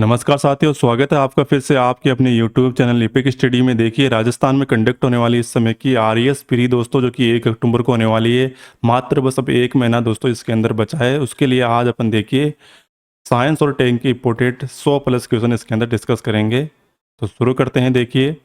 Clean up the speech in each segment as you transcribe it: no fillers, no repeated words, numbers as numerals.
नमस्कार साथियों, स्वागत है आपका फिर से आपके अपने YouTube चैनल लिपिक स्टडी में। देखिए, राजस्थान में कंडक्ट होने वाली इस समय की आरईएस प्री दोस्तों, जो कि 1 अक्टूबर को होने वाली है। मात्र बस अब 1 महीना दोस्तों इसके अंदर बचा है। उसके लिए आज अपन देखिए साइंस और टेन के इंपोर्टेंट 100 प्लस क्वेश्चन इसके अंदर डिस्कस करेंगे। तो शुरू करते हैं। देखिए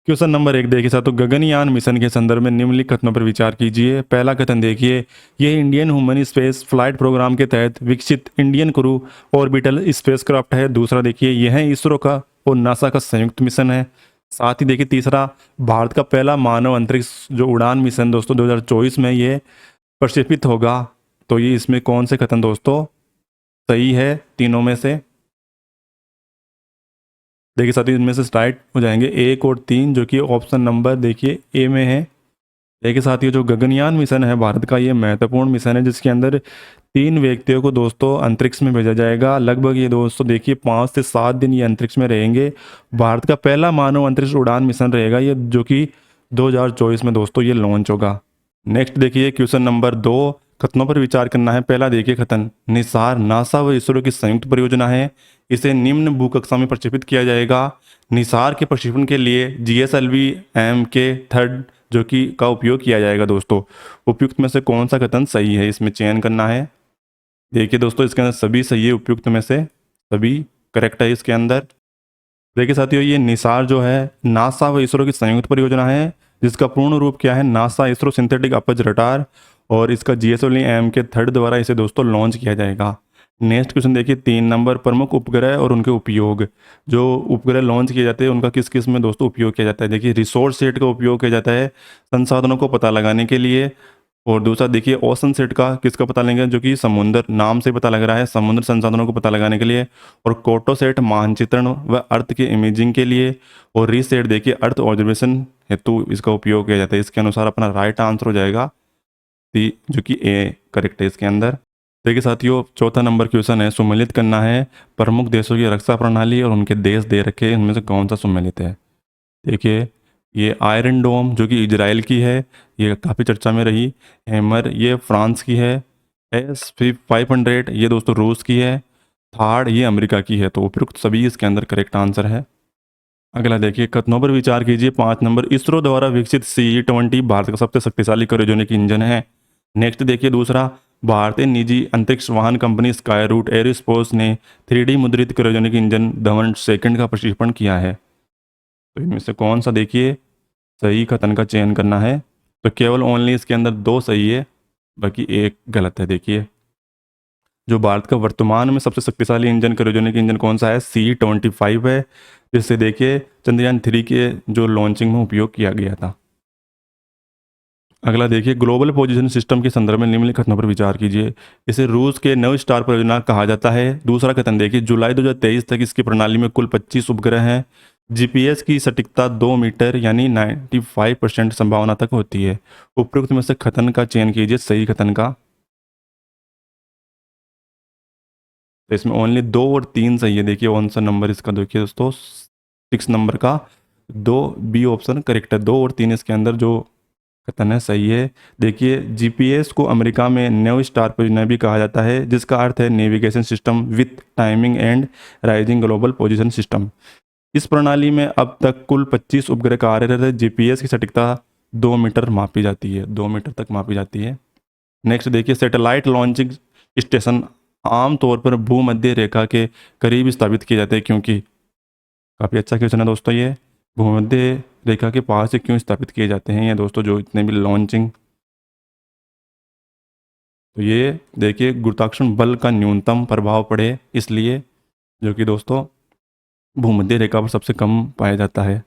क्वेश्चन नंबर 1 देखिए साथियों, गगनयान मिशन के संदर्भ में निम्नलिखित कथनों पर विचार कीजिए। पहला कथन देखिए, यह Indian human space flight programme के तहत विकसित इंडियन क्रू ऑर्बिटल स्पेसक्राफ्ट है। दूसरा देखिए, यह इसरो का और नासा का संयुक्त मिशन है। साथ ही देखिए तीसरा, भारत का पहला मानव अंतरिक्ष जो उड़ान मिशन दोस्तों 2024 में ये प्रक्षेपित होगा। तो ये इसमें कौन से कथन दोस्तों सही है तीनों में से? देखिए साथियों, इनमें से राइट हो जाएंगे 1 और 3, जो कि ऑप्शन नंबर देखिए ए में है। देखिए साथियों, जो गगनयान मिशन है भारत का, ये महत्वपूर्ण मिशन है जिसके अंदर 3 व्यक्तियों को दोस्तों अंतरिक्ष में भेजा जाएगा। लगभग ये दोस्तों देखिए 5 से 7 दिन ये अंतरिक्ष में रहेंगे। भारत का पहला मानव अंतरिक्ष उड़ान मिशन रहेगा ये, जो कि 2024 में दोस्तों ये लॉन्च होगा। नेक्स्ट देखिए क्वेश्चन नंबर 2, कथनों पर विचार करना है। पहला देखिए कथन, निसार नासा व इसरो की संयुक्त परियोजना है। इसे निम्न भूकक्षा में प्रक्षेपित किया जाएगा। निसार के प्रक्षेपण के लिए GSLV Mk3 जो कि का उपयोग किया जाएगा। दोस्तों उपयुक्त में से कौन सा कथन सही है, इसमें चयन करना है। देखिए दोस्तों, इसके अंदर सभी सही है, उपयुक्त में से सभी करेक्ट है इसके अंदर। देखिए साथियों, ये निसार जो है नासा व इसरो की संयुक्त परियोजना है, जिसका पूर्ण रूप क्या है, नासा इसरो सिंथेटिक अपज रडार, और इसका GSLV Mk3 द्वारा इसे दोस्तों लॉन्च किया जाएगा। नेक्स्ट क्वेश्चन देखिए 3 नंबर, प्रमुख उपग्रह और उनके उपयोग। जो उपग्रह लॉन्च किए जाते हैं उनका किस किस में दोस्तों उपयोग किया जाता है। देखिए रिसोर्स सेट का उपयोग किया जाता है संसाधनों को पता लगाने के लिए। और दूसरा देखिए ओशन सेट का किसका पता लेंगे, जो कि समुद्र नाम से पता लग रहा है, समुद्र संसाधनों को पता लगाने के लिए। और कोटो सेट मानचित्रण व अर्थ के इमेजिंग के लिए। और रीसेट देखिए अर्थ ऑब्जर्वेशन हेतु इसका उपयोग किया जाता है। इसके अनुसार अपना राइट आंसर हो जाएगा जो कि ए करेक्ट है इसके अंदर। देखिए साथियों, चौथा नंबर क्वेश्चन है, सुमेलित करना है प्रमुख देशों की रक्षा प्रणाली और उनके देश दे रखे हैं, इनमें से कौन सा सुमेलित है। देखिए ये आयरन डोम जो कि इजराइल की है, ये काफ़ी चर्चा में रही। हैमर ये फ्रांस की है। S500 ये दोस्तों रूस की है। थार्ड ये अमेरिका की है। तो उपयुक्त सभी इसके अंदर करेक्ट आंसर है। अगला देखिए, कथनों पर विचार कीजिए। 5 नंबर, इसरो द्वारा विकसित CE-20 भारत का सबसे शक्तिशाली क्रायोजेनिक इंजन है। नेक्स्ट देखिए दूसरा, भारतीय निजी अंतरिक्ष वाहन कंपनी स्काई रूट एरोस्पेस ने 3D मुद्रित क्रायोजेनिक इंजन धवन सेकंड का प्रक्षेपण किया है। तो इनमें से कौन सा देखिए सही कथन का चयन करना है। तो केवल ओनली इसके अंदर 2 सही है, बाकी 1 गलत है। देखिए जो भारत का वर्तमान में सबसे शक्तिशाली इंजन क्रायोजेनिक इंजन कौन सा है, CE-25 है, जिससे देखिए चंद्रयान 3 के जो लॉन्चिंग में उपयोग किया गया था। अगला देखिए, ग्लोबल पोजीशन सिस्टम के संदर्भ में निम्नलिखित कथनों पर विचार कीजिए। इसे रूस के नव स्टार परियोजना कहा जाता है। दूसरा कथन देखिए, जुलाई 2023 तक इसकी प्रणाली में कुल 25 उपग्रह हैं। GPS की सटीकता 2 मीटर यानी 95% संभावना तक होती है। उपयुक्त में से कथन का चयन कीजिए सही कथन का। तो इसमें ओनली 2 और 3 सही है। देखिए आंसर नंबर इसका देखिए दोस्तों 6 नंबर का 2 बी ऑप्शन करेक्ट है। 2 और 3 इसके अंदर जो कथन है सही है। देखिए GPS को अमेरिका में न्यू स्टार परियोजना भी कहा जाता है, जिसका अर्थ है navigation system with timing and rising global position system. इस प्रणाली में अब तक कुल 25 उपग्रह कार्यरत है। GPS की सटीकता 2 मीटर मापी जाती है, 2 मीटर तक मापी जाती है। नेक्स्ट देखिए, सैटेलाइट लॉन्चिंग स्टेशन आमतौर पर भूमध्य रेखा के करीब स्थापित किए जाते हैं, क्योंकि काफ़ी अच्छा क्वेश्चन है दोस्तों ये। भूमध्य रेखा के पास से क्यों स्थापित किए जाते हैं ये दोस्तों, जो इतने भी लॉन्चिंग। तो ये देखिए गुरुत्वाकर्षण बल का न्यूनतम प्रभाव पड़े इसलिए, जो कि दोस्तों भूमध्य रेखा पर सबसे कम पाया जाता है।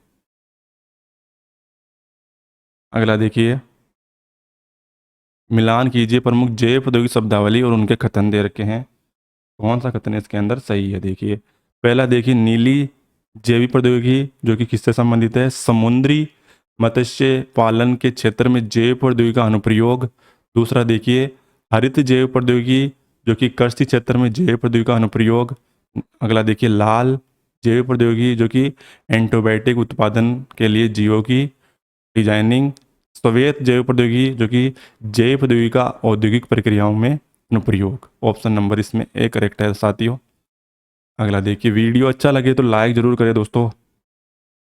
अगला देखिए, मिलान कीजिए प्रमुख जैव प्रौद्योगिकी शब्दावली और उनके कथन दे रखे हैं। कौन सा कथन इसके अंदर सही है। देखिए पहला देखिए, नीली जैविक प्रौद्योगिकी जो कि किससे संबंधित है, समुद्री मत्स्य पालन के क्षेत्र में जैव प्रौद्योगिकी का अनुप्रयोग। दूसरा देखिए, हरित जैव प्रौद्योगिकी जो कि कृषि क्षेत्र में जैव प्रौद्योगिकी का अनुप्रयोग। अगला देखिए, लाल जैव प्रौद्योगिकी जो कि एंटीबायोटिक उत्पादन के लिए जीवों की डिजाइनिंग। श्वेत जैव प्रौद्योगिकी जो कि जैव प्रौद्योगिकी का औद्योगिक प्रक्रियाओं में अनुप्रयोग। ऑप्शन नंबर इसमें ए करेक्ट है साथियों। अगला देखिए, वीडियो अच्छा लगे तो लाइक ज़रूर करें दोस्तों।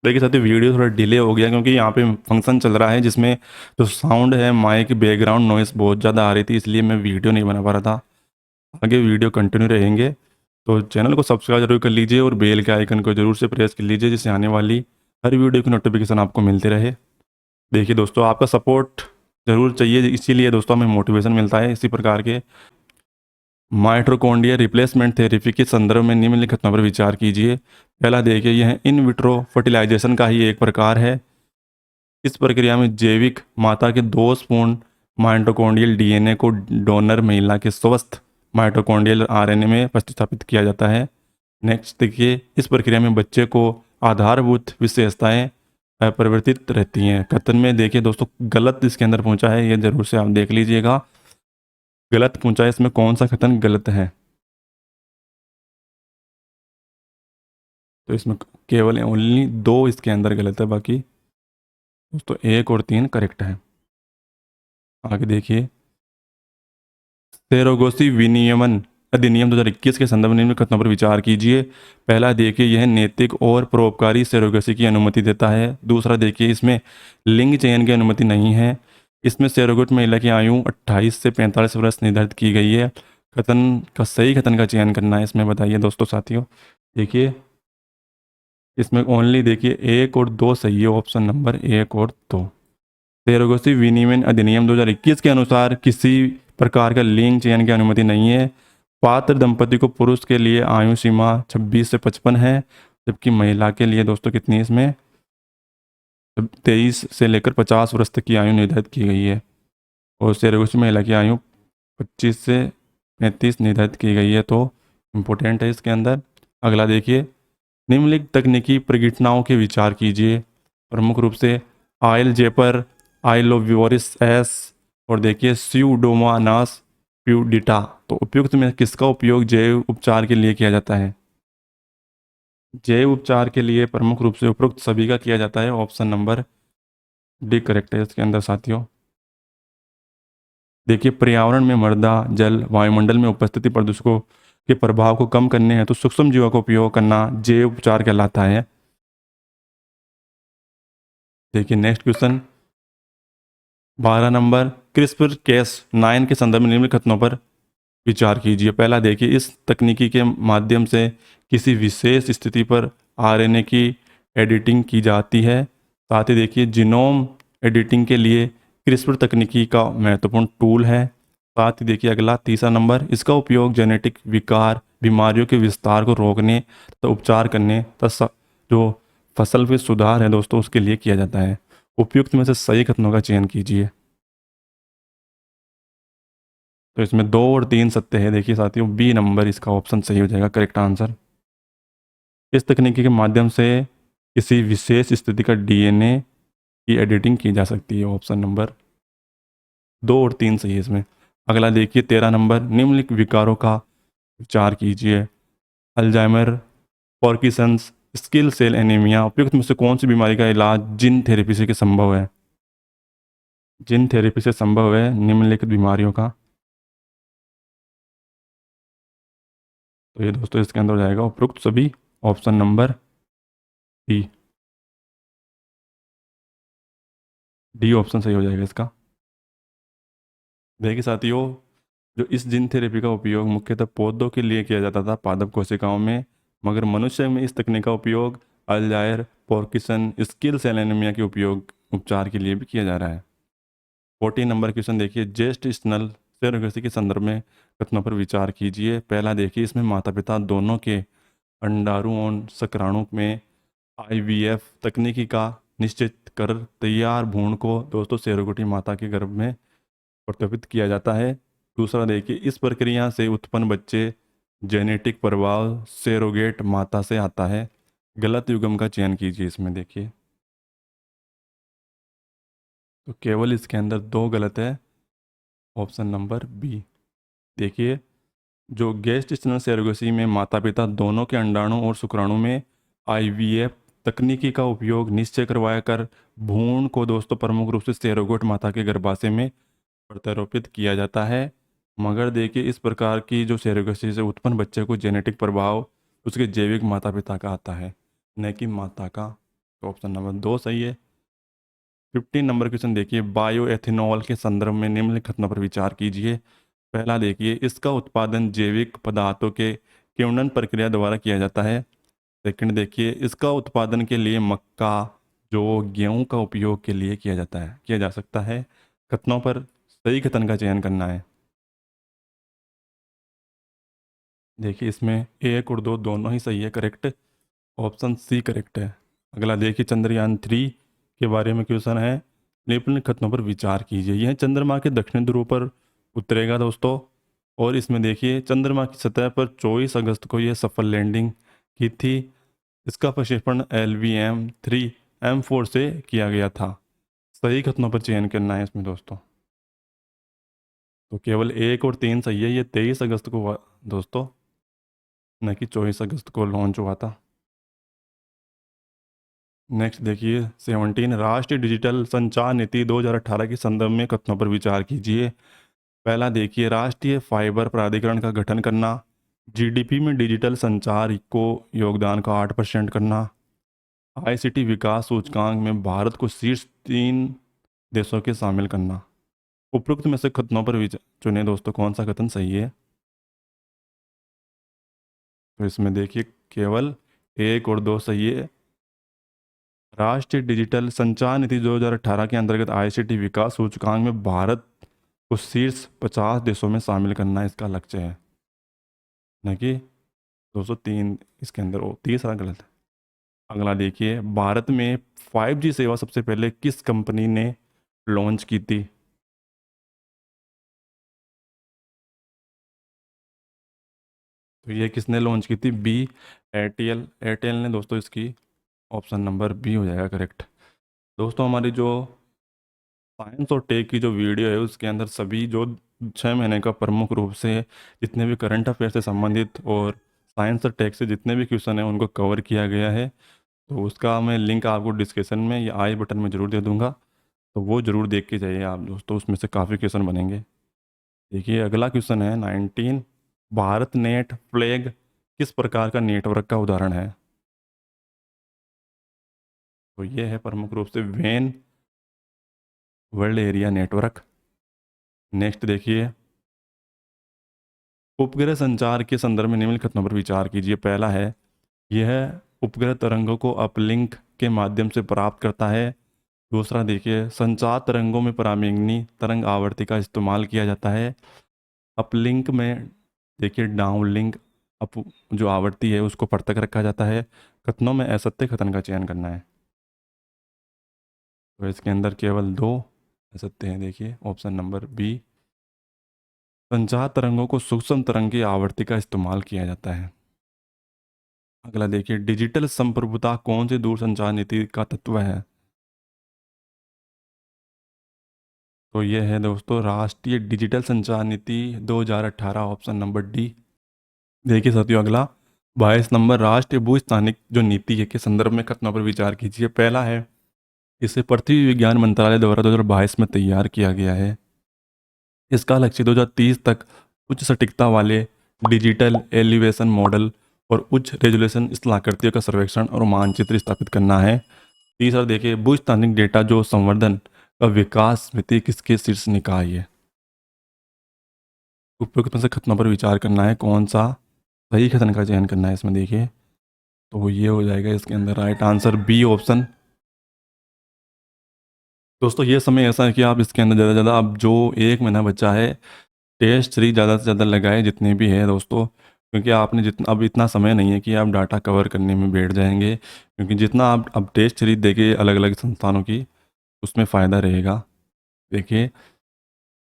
देखिए साथियों, वीडियो थोड़ा डिले हो गया क्योंकि यहाँ पे फंक्शन चल रहा है जिसमें जो साउंड है, माइक बैकग्राउंड नॉइस बहुत ज़्यादा आ रही थी, इसलिए मैं वीडियो नहीं बना पा रहा था। आगे वीडियो कंटिन्यू रहेंगे, तो चैनल को सब्सक्राइब जरूर कर लीजिए और बेल के आइकन को जरूर से प्रेस कर लीजिए, जिससे आने वाली हर वीडियो की नोटिफिकेशन आपको मिलते रहे। देखिए दोस्तों, आपका सपोर्ट जरूर चाहिए, इसीलिए दोस्तों हमें मोटिवेशन मिलता है इसी प्रकार के। माइटोकॉन्ड्रिया रिप्लेसमेंट थेरेपी के संदर्भ में निम्नलिखित पर विचार कीजिए। पहला देखिए, यह इन विट्रो फर्टिलाइजेशन का ही एक प्रकार है। इस प्रक्रिया में जैविक माता के दोषपूर्ण माइटोकॉन्ड्रियल डीएनए को डोनर महिला के स्वस्थ माइटोकॉन्ड्रियल आरएनए में प्रतिस्थापित किया जाता है। नेक्स्ट देखिए, इस प्रक्रिया में बच्चे को आधारभूत विशेषताएं अपरिवर्तित रहती हैं। कथन में देखिए दोस्तों, गलत इसके अंदर पहुंचा है, ये जरूर से आप देख लीजिएगा। गलत पहुंचा है, इसमें कौन सा कथन गलत है? तो इसमें केवल ओनली दो इसके अंदर गलत है, बाकी दोस्तों एक और तीन करेक्ट है। आगे देखिए, सेरोगेसी विनियमन अधिनियम 2021 के संदर्भ में निम्न कथनों पर विचार कीजिए। पहला देखिए, यह नैतिक और परोपकारी सेरोगेसी की अनुमति देता है। दूसरा देखिए, इसमें लिंग चयन की अनुमति नहीं है। इसमें सेरोगेट महिला की आयु 28 से 45 वर्ष निर्धारित की गई है। कथन का सही कथन का चयन करना है इसमें, बताइए दोस्तों साथियों। देखिए, इसमें ओनली देखिए एक और दो सही है, ऑप्शन नंबर एक और दो। सेरोगेसी विनियमन अधिनियम 2021 के अनुसार किसी प्रकार का लिंग चयन की अनुमति नहीं है। पात्र दंपति को पुरुष के लिए आयु सीमा 26 से 55 है, जबकि महिला के लिए दोस्तों कितनी है इसमें? 23 से लेकर 50 वर्ष तक की आयु निर्धारित की गई है। और सेरोगेसी महिला की आयु 25 से 35 निर्धारित की गई है, तो इम्पोर्टेंट है इसके अंदर। अगला देखिए, निम्नलिखित तकनीकी प्रगटनाओं के विचार कीजिए। प्रमुख रूप से आयल जेपर, आइलोवियोरिस एस, और देखिए स्यूडोमोनास प्यूडिटा। तो उपयुक्त में किसका उपयोग जैव उपचार के लिए किया जाता है? जैव उपचार के लिए प्रमुख रूप से उपरोक्त सभी का किया जाता है, ऑप्शन नंबर डी करेक्ट है इसके अंदर साथियों। देखिए, पर्यावरण में मृदा, जल, वायुमंडल में उपस्थिति प्रदूषकों के प्रभाव को कम करने हैं तो सूक्ष्म जीवों का उपयोग करना जैव उपचार कहलाता है। देखिए next question 12 number, CRISPR Cas 9 के संदर्भ में निम्नलिखित कथनों पर विचार कीजिए। पहला देखिए, इस तकनीकी के माध्यम से किसी विशेष स्थिति पर आरएनए की एडिटिंग की जाती है। साथ ही देखिए, जीनोम एडिटिंग के लिए क्रिस्पर तकनीकी का महत्वपूर्ण टूल है। साथ ही देखिए अगला तीसरा नंबर, इसका उपयोग जेनेटिक विकार, बीमारियों के विस्तार को रोकने तथा उपचार करने तथा जो फसल में सुधार है दोस्तों उसके लिए किया जाता है। उपयुक्त में से सही कथनों का चयन कीजिए। तो इसमें दो और तीन सत्य है, देखिए साथियों, बी नंबर इसका ऑप्शन सही हो जाएगा, करेक्ट आंसर। इस तकनीकी के माध्यम से किसी विशेष स्थिति का डीएनए की एडिटिंग की जा सकती है, ऑप्शन नंबर दो और तीन सही है इसमें। अगला देखिए 13 नंबर, निम्नलिखित विकारों का विचार कीजिए। Alzheimer, Parkinson's, sickle cell anaemia. उपयुक्त में से कौन सी बीमारी का इलाज जिन थेरेपी से संभव है? जिन थेरेपी से संभव है निम्नलिखित बीमारियों का। तो ये दोस्तों इसके अंदर हो जाएगा उपयुक्त सभी, option number D. D option सही हो जाएगा इसका। देखिए साथियों, जो इस जीन थेरेपी का उपयोग मुख्यतः पौधों के लिए किया जाता था, पादप कोशिकाओं में, मगर मनुष्य में इस तकनीक का उपयोग अल्जायर, पार्किंसन, स्किल सेल एनीमिया के उपयोग उपचार के लिए भी किया जा रहा है। 14 नंबर क्वेश्चन देखिए, जेस्टेशनल सेरोगेसी के संदर्भ में कथनों पर विचार कीजिए। पहला देखिए, इसमें माता पिता दोनों के अंडाणु और शुक्राणु में आईवीएफ तकनीकी का निश्चित कर तैयार भ्रूण को दोस्तों सेरोगेटी माता के गर्भ में प्रत्यापित किया जाता है। दूसरा देखिए, इस प्रक्रिया से उत्पन्न बच्चे जेनेटिक प्रभाव सेरोगेट माता से आता है। गलत युग्म का चयन कीजिए इसमें। देखिए तो केवल इसके अंदर दो गलत है, ऑप्शन नंबर बी। देखिए, जो गेस्टेशनल सेरोगेसी में माता पिता दोनों के अंडाणु और शुक्राणु में आईवीएफ तकनीकी का उपयोग निश्चय करवाया कर भ्रूण को दोस्तों प्रमुख रूप से सेरोगेट माता के गर्भाशय में प्रत्यारोपित किया जाता है। मगर देखिए, इस प्रकार की जो सेरोगेसी से उत्पन्न बच्चे को जेनेटिक प्रभाव उसके जैविक माता पिता का आता है, न कि माता का। तो ऑप्शन नंबर 2 सही है। 15 नंबर क्वेश्चन देखिए, बायो एथेनॉल के संदर्भ में निम्नलिखित कथनों पर विचार कीजिए। पहला देखिए, इसका उत्पादन जैविक पदार्थों के किण्वन प्रक्रिया द्वारा किया जाता है। सेकंड देखिए, इसका उत्पादन के लिए मक्का, जौ, गेहूं का उपयोग के लिए किया जा सकता है। कथनों पर सही कथन का चयन करना है। देखिए इसमें एक और दो दोनों ही सही है, करेक्ट। ऑप्शन सी करेक्ट है। अगला देखिए, चंद्रयान 3 के बारे में क्वेश्चन है। निम्नलिखित कथनों पर विचार कीजिए। यह चंद्रमा के दक्षिणी ध्रुव पर उतरेगा दोस्तों। और इसमें देखिए, चंद्रमा की सतह पर 24 अगस्त को यह सफल लैंडिंग की थी। इसका प्रक्षेपण LVM-3 M4 से किया गया था। सही कथनों पर चयन करना है इसमें दोस्तों। तो केवल 1 और 3 सही है। ये 23 अगस्त को हुआ दोस्तों, न कि 24 अगस्त को लॉन्च हुआ था। नेक्स्ट देखिए 17, राष्ट्रीय डिजिटल संचार नीति 2018 के संदर्भ में कथनों पर विचार कीजिए। पहला देखिए, राष्ट्रीय फाइबर प्राधिकरण का गठन करना, GDP में डिजिटल संचार को योगदान का 8% करना, ICT विकास सूचकांक में भारत को शीर्ष 3 देशों के शामिल करना। उपरोक्त में से कथनों पर विचार चुने दोस्तों, कौन सा कथन सही है। तो इसमें देखिए केवल 1 और 2 सही है। राष्ट्रीय डिजिटल संचार नीति 2018 के अंतर्गत ICT विकास सूचकांक में भारत को शीर्ष 50 देशों में शामिल करना इसका लक्ष्य है, न कि 203। इसके अंदर वो तीसरा गलत है। अगला देखिए, भारत में 5G सेवा सबसे पहले किस कंपनी ने लॉन्च की थी। तो ये किसने लॉन्च की थी, बी, एयरटेल। एयरटेल ने दोस्तों इसकी, ऑप्शन नंबर बी हो जाएगा करेक्ट। दोस्तों हमारी जो साइंस और टेक की जो वीडियो है उसके अंदर सभी जो 6 महीने का प्रमुख रूप से जितने भी करंट अफेयर से संबंधित और साइंस और टेक से जितने भी क्वेश्चन हैं उनको कवर किया गया है। तो उसका मैं लिंक आपको डिस्क्रिप्शन में या आई बटन में ज़रूर दे दूंगा। तो वो ज़रूर देख के जाइए आप दोस्तों, उसमें से काफ़ी क्वेश्चन बनेंगे। देखिए अगला क्वेश्चन है 19, भारत नेट फ्लैग किस प्रकार का नेटवर्क का उदाहरण है। तो ये है प्रमुख रूप से when world area network. Next देखिए, उपग्रह संचार के संदर्भ में निम्नलिखित कथनों पर विचार कीजिए। पहला है, यह उपग्रह तरंगों को अपलिंक के माध्यम से प्राप्त करता है। दूसरा देखिए, संचार तरंगों में पराबैंगनी तरंग आवृत्ति का इस्तेमाल किया जाता है। अपलिंक में देखिए डाउनलिंक अप जो आवृत्ति है उसको पृथक रखा जाता है। कथनों में असत्य कथन का चयन करना है। तो इसके अंदर केवल 2 असत्य हैं। देखिए ऑप्शन नंबर बी, संचार तरंगों को सूक्ष्म तरंग की आवृत्ति का इस्तेमाल किया जाता है। अगला देखिए, डिजिटल संप्रभुता कौन सी दूरसंचार नीति का तत्व है। तो ये है दोस्तों राष्ट्रीय डिजिटल संचार नीति 2018, ऑप्शन नंबर डी। देखिए साथियों अगला 22 नंबर, राष्ट्रीय भूस्थानिक जो नीति है के संदर्भ में कथनों पर विचार कीजिए। पहला है, इसे पृथ्वी विज्ञान मंत्रालय द्वारा 2022 में तैयार किया गया है। इसका लक्ष्य 2030 तक उच्च सटीकता वाले डिजिटल एलिवेशन मॉडल और उच्च रेजोल्यूशन स्थलाकृतियों का सर्वेक्षण और मानचित्र स्थापित करना है। तीसरा देखिए, भूस्थानिक डेटा जो संवर्धन का विकास समिति किसके शीर्ष निकाय है। उपयुक्त में से कथनों पर विचार करना है, कौन सा सही कथन का चयन करना है इसमें। देखिए तो ये हो जाएगा इसके अंदर राइट आंसर बी ऑप्शन। दोस्तों ये समय ऐसा है कि आप इसके अंदर ज़्यादा से ज़्यादा, अब जो 1 महीना बचा है, टेस्ट सीरीज ज़्यादा से ज़्यादा लगाए जितने भी है दोस्तों। क्योंकि आपने जितना, अब इतना समय नहीं है कि आप डाटा कवर करने में बैठ जाएंगे। क्योंकि जितना आप अब टेस्ट सीरीज देखें अलग अलग संस्थानों की, उसमें फ़ायदा रहेगा। देखिए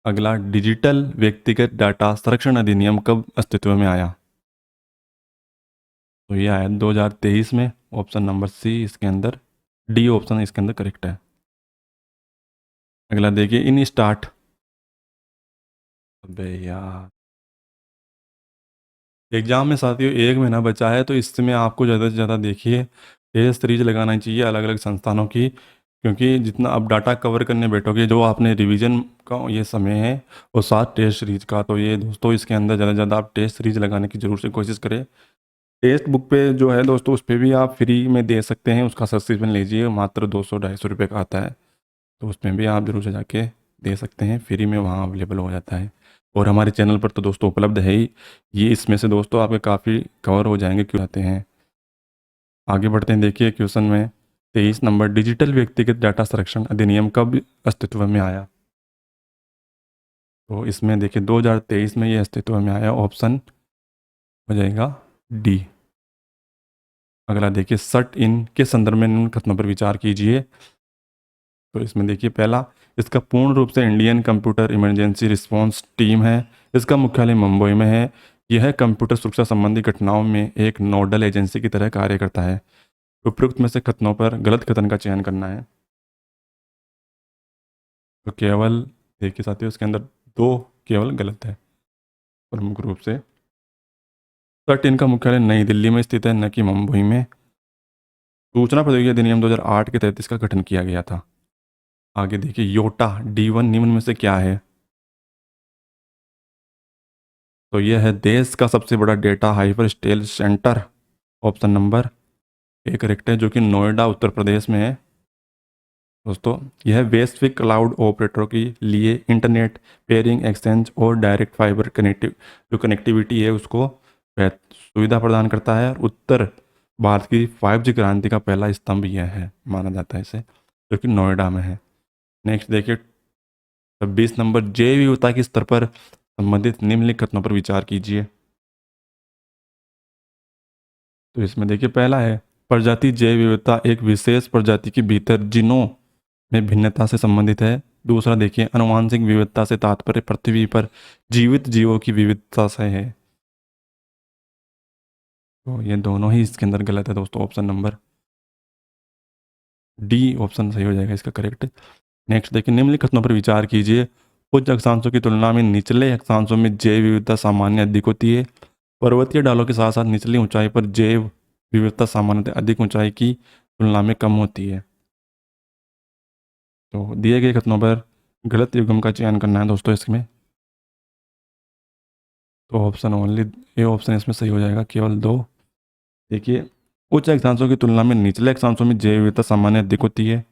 अगला, डिजिटल व्यक्तिगत डाटा संरक्षण अधिनियम कब अस्तित्व में आया। तो ये आया 2023 में, ऑप्शन नंबर सी इसके अंदर, डी ऑप्शन इसके अंदर करेक्ट है। अगला देखिए, इन स्टार्ट, अबे यार एग्जाम में साथियों 1 महीना बचा है, तो इसमें आपको ज़्यादा से ज़्यादा देखिए टेस्ट सीरीज लगाना चाहिए अलग अलग संस्थानों की। क्योंकि जितना आप डाटा कवर करने बैठोगे, जो आपने रिवीजन का ये समय है और साथ टेस्ट सीरीज का, तो ये दोस्तों इसके अंदर ज़्यादा से ज़्यादा आप टेस्ट सीरीज लगाने की जरूर से कोशिश करें। टेक्स्ट बुक पे जो है दोस्तों उस पे भी आप फ्री में दे सकते हैं, उसका सब्सक्रिप्शन लीजिए, मात्र 200-250 रुपये का आता है। तो उसमें भी आप जरूर से जाके दे सकते हैं, फ्री में वहाँ अवेलेबल हो जाता है। और हमारे चैनल पर तो दोस्तों उपलब्ध है ही। ये इसमें से दोस्तों आपके काफ़ी कवर हो जाएंगे क्यों आते हैं। आगे बढ़ते हैं, देखिए क्वेश्चन में 23 नंबर, डिजिटल व्यक्तिगत डाटा संरक्षण अधिनियम कब अस्तित्व में आया। तो इसमें देखिए 2023 में ये अस्तित्व में आया, ऑप्शन हो जाएगा डी। अगला देखिए सट इन के संदर्भ में निम्न कथनों पर विचार कीजिए। तो इसमें देखिए पहला, इसका पूर्ण रूप से Indian computer emergency response team है। इसका मुख्यालय मुंबई में है। यह कंप्यूटर सुरक्षा संबंधी घटनाओं में एक नोडल एजेंसी की तरह कार्य करता है। उपयुक्त में से कथनों पर गलत कथन का चयन करना है। तो केवल देखिए साथियों इसके अंदर दो केवल गलत है प्रमुख रूप से। सट इन का मुख्यालय नई दिल्ली में स्थित है, न कि मुंबई में। सूचना प्रौद्योगिकी अधिनियम 2008 के तहत इसका गठन किया गया था। आगे देखिए योटा D1 निम्न में से क्या है। तो यह है देश का सबसे बड़ा data hyper scale centre, option number A correct है, जो कि नोएडा उत्तर प्रदेश में है। दोस्तों यह वैश्विक क्लाउड ऑपरेटरों के लिए इंटरनेट पेयरिंग एक्सचेंज और डायरेक्ट फाइबर जो कनेक्टिविटी है उसको सुविधा प्रदान करता है। और उत्तर भारत की 5G क्रांति का पहला स्तंभ यह है, माना जाता है इसे, जो कि नोएडा में है। नेक्स्ट देखिए 26 नंबर, जैव विविधता के स्तर पर संबंधित निम्नलिखित कथनों पर विचार कीजिए। तो इसमें देखिए पहला है, प्रजाति जैव विविधता एक विशेष प्रजाति के भीतर जीनों में भिन्नता से संबंधित है। दूसरा देखिए आनुवांशिक विविधता से तात्पर्य पृथ्वी पर जीवित जीवों की विविधता से है। तो ये दोनों ही इसके अंदर गलत है दोस्तों, ऑप्शन नंबर डी ऑप्शन सही हो जाएगा इसका करेक्ट। नेक्स्ट देखिए निम्नलिखित कथनों पर विचार कीजिए। उच्च अक्षांशों की तुलना में निचले अक्षांशों में जैव विविधता सामान्य अधिक होती है। पर्वतीय ढालों के साथ साथ निचली ऊंचाई पर जैव विविधता सामान्यतः अधिक ऊंचाई की तुलना में कम होती है। तो दिए गए कथनों पर गलत युग्म का चयन करना है दोस्तों इसमें। तो ऑप्शन ओनली ए ऑप्शन इसमें सही हो जाएगा, केवल दो। देखिए उच्च अक्षांशों की तुलना में निचले अक्षांशों में जैव विविधता सामान्य अधिक होती है।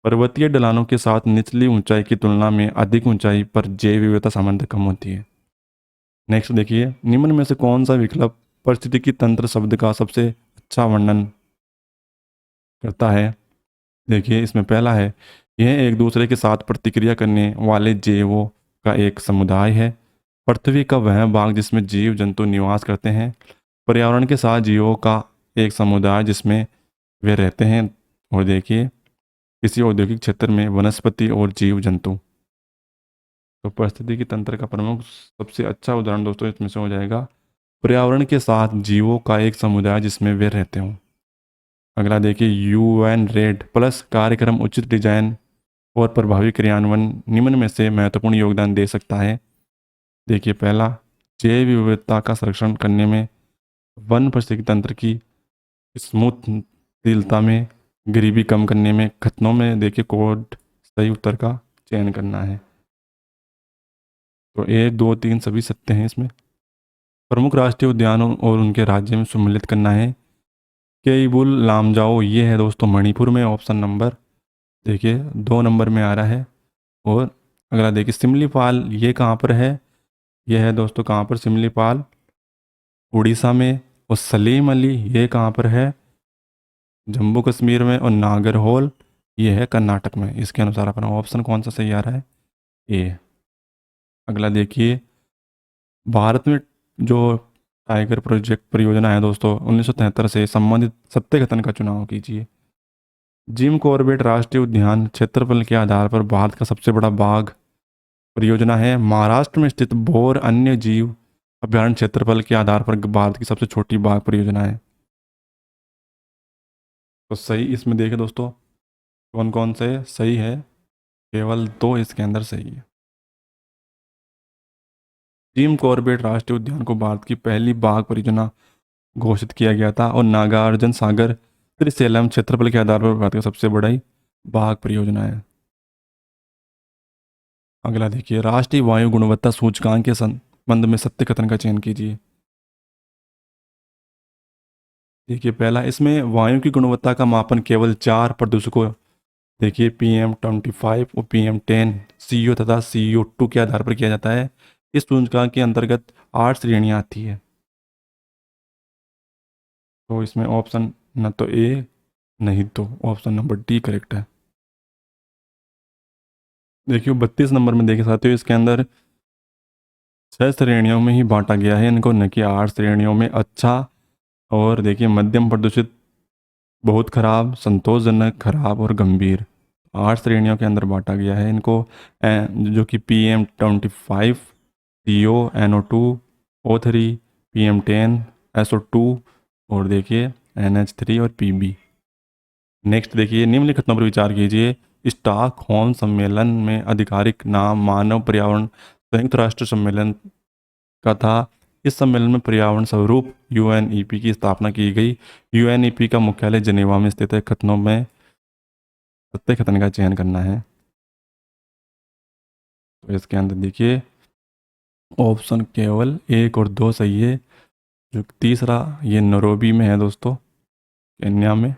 पर्वतीय ढलानों के साथ निचली ऊंचाई की तुलना में अधिक ऊंचाई पर जैव विविधता सामान्यतः कम होती है। नेक्स्ट देखिए निम्न में से कौन सा विकल्प पारिस्थितिकी तंत्र शब्द का सबसे अच्छा वर्णन करता है। देखिए इसमें पहला है, यह एक दूसरे के साथ प्रतिक्रिया करने वाले जैवों का एक समुदाय है। पृथ्वी का वह भाग जिसमें जीव जंतु निवास करते हैं। पर्यावरण के साथ जीवों का एक समुदाय जिसमें वे रहते हैं। और देखिए किसी औद्योगिक क्षेत्र में वनस्पति और जीव जंतु। तो पारिस्थितिकी तंत्र का प्रमुख सबसे अच्छा उदाहरण दोस्तों इसमें से हो जाएगा पर्यावरण के साथ जीवों का एक समुदाय जिसमें वे रहते हों। अगला देखिए UN रेड प्लस कार्यक्रम उचित डिजाइन और प्रभावी क्रियान्वयन निम्न में से महत्वपूर्ण योगदान दे सकता है। देखिए पहला, जैव विविधता का संरक्षण करने में, वन पारिस्थितिकी तंत्र की स्मूथशीलता में, गरीबी कम करने में। कथनों में देखिए कोड सही उत्तर का चयन करना है। तो 1, 2, 3 सभी सत्य हैं इसमें। प्रमुख राष्ट्रीय उद्यानों और उनके राज्य में सम्मिलित करना है। केईबुल लामजाओ ये है दोस्तों मणिपुर में, ऑप्शन नंबर देखिए 2 नंबर में आ रहा है। और अगला देखिए सिमलीपाल ये कहाँ पर है। यह है दोस्तों कहाँ पर, सिमलीपाल उड़ीसा में। और सलीम अली ये कहाँ पर है, जम्मू कश्मीर में। और नागरहोल ये है कर्नाटक में। इसके अनुसार अपना ऑप्शन कौन सा सही आ रहा है, ए। अगला देखिए भारत में जो टाइगर प्रोजेक्ट परियोजना है दोस्तों 1973 से संबंधित सत्य कथन का चुनाव कीजिए। जिम कॉर्बेट राष्ट्रीय उद्यान क्षेत्रफल के आधार पर भारत का सबसे बड़ा बाघ परियोजना है। महाराष्ट्र में स्थित भोर अन्य जीव अभ्यारण्य क्षेत्रफल के आधार पर भारत की सबसे छोटी बाघ परियोजना है। तो सही इसमें देखें दोस्तों कौन कौन से सही है, केवल दो इसके अंदर सही है। जिम कॉर्बेट राष्ट्रीय उद्यान को भारत की पहली बाघ परियोजना घोषित किया गया था। और नागार्जुन सागर त्रिशैलम क्षेत्रफल के आधार पर भारत का सबसे बड़ा ही बाघ परियोजना है। अगला देखिए राष्ट्रीय वायु गुणवत्ता सूचकांक के संबंध में सत्य कथन का चयन कीजिए। देखिए पहला, इसमें वायु की गुणवत्ता का मापन केवल 4 प्रदूषकों, देखिए PM25 और PM10, CO तथा CO2 के आधार पर किया जाता है। इस सूचकांक के अंतर्गत 8 श्रेणियां आती है। तो इसमें ऑप्शन न तो ए, नहीं तो ऑप्शन नंबर डी करेक्ट है। देखिए 32 नंबर में देखे साथियों, इसके अंदर 6 श्रेणियों में ही बांटा गया है इनको, न कि 8 श्रेणियों में। अच्छा और देखिए मध्यम प्रदूषित, बहुत खराब, संतोषजनक, खराब और गंभीर, 8 श्रेणियों के अंदर बांटा गया है इनको। जो कि PM25, CO, NO2, O3, PM10, SO2 और देखिए NH3 और PB। नेक्स्ट देखिए, निम्नलिखित पर विचार कीजिए। स्टॉकहोम सम्मेलन में आधिकारिक नाम मानव पर्यावरण संयुक्त राष्ट्र सम्मेलन का था। इस सम्मेलन में पर्यावरण स्वरूप UNEP की स्थापना की गई। UNEP का मुख्यालय जिनेवा में स्थित है। कथनों में सत्य कथन का चयन करना है। तो इसके अंदर देखिए ऑप्शन केवल 1 और 2 सही है। जो तीसरा ये नैरोबी में है दोस्तों, केन्या में।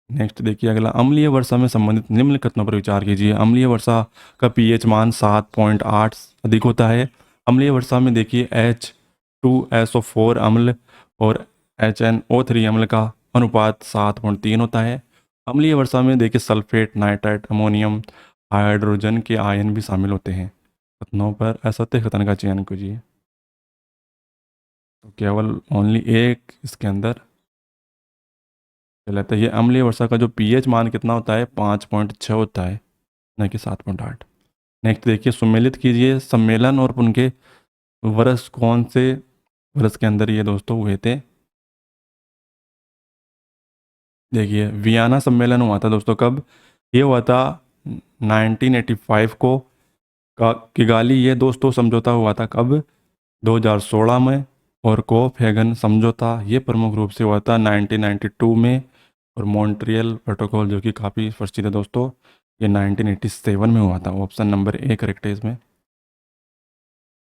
नेक्स्ट देखिए अगला, अम्लीय वर्षा में संबंधित निम्न कथनों पर विचार कीजिए। अम्लीय वर्षा का pH मान 7.8 अधिक होता है। अम्लीय वर्षा में देखिए H2SO4 अम्ल और HNO3 अम्ल का अनुपात 7.3 होता है। अम्लीय वर्षा में देखिए सल्फेट, नाइट्राइट, अमोनियम, हाइड्रोजन के आयन भी शामिल होते हैं। कथनों पर असत्य कथन का चयन कीजिए। तो केवल ओनली एक इसके अंदर गलत है। ये अम्लीय वर्षा का जो pH मान कितना होता है, 5.6 होता है, न कि 7.8। नेक्स्ट देखिए, सुमेलित कीजिए सम्मेलन और उनके वर्ष कौन से वर्ष के अंदर ये दोस्तों हुए थे। देखिए वियना सम्मेलन हुआ था दोस्तों, कब ये हुआ था, 1985 को। का किगाली ये दोस्तों समझौता हुआ था कब, 2016 में। और कोपहेगन समझौता ये प्रमुख रूप से हुआ था 1992 में। और मॉन्ट्रियल प्रोटोकॉल जो कि काफ़ी प्रसिद्ध है दोस्तों, ये 1987 में हुआ था। ऑप्शन नंबर ए करेक्ट है इसमें।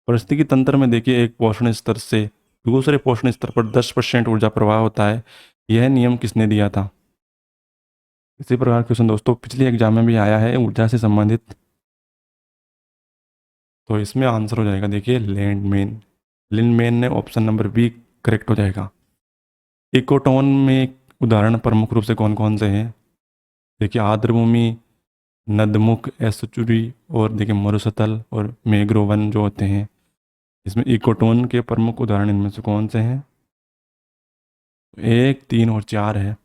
परिस्थितिकी तंत्र में देखिए एक पोषण स्तर से दूसरे पोषण स्तर पर 10% ऊर्जा प्रवाह होता है। यह नियम किसने दिया था। इसी प्रकार क्वेश्चन दोस्तों पिछले एग्जाम में भी आया है ऊर्जा से संबंधित। तो इसमें आंसर हो जाएगा देखिए लैंडमैन। लिंडमैन ने ऑप्शन नंबर बी करेक्ट हो जाएगा। इकोटोन में उदाहरण प्रमुख रूप से कौन कौन से हैं। देखिए आर्द्रभूमि, नदमुख, एस्चुरी और देखिए मरुस्थल और मैंग्रोवन जो होते हैं। इसमें इकोटोन के प्रमुख उदाहरण इनमें से कौन से हैं। 1, 3 और 4 है।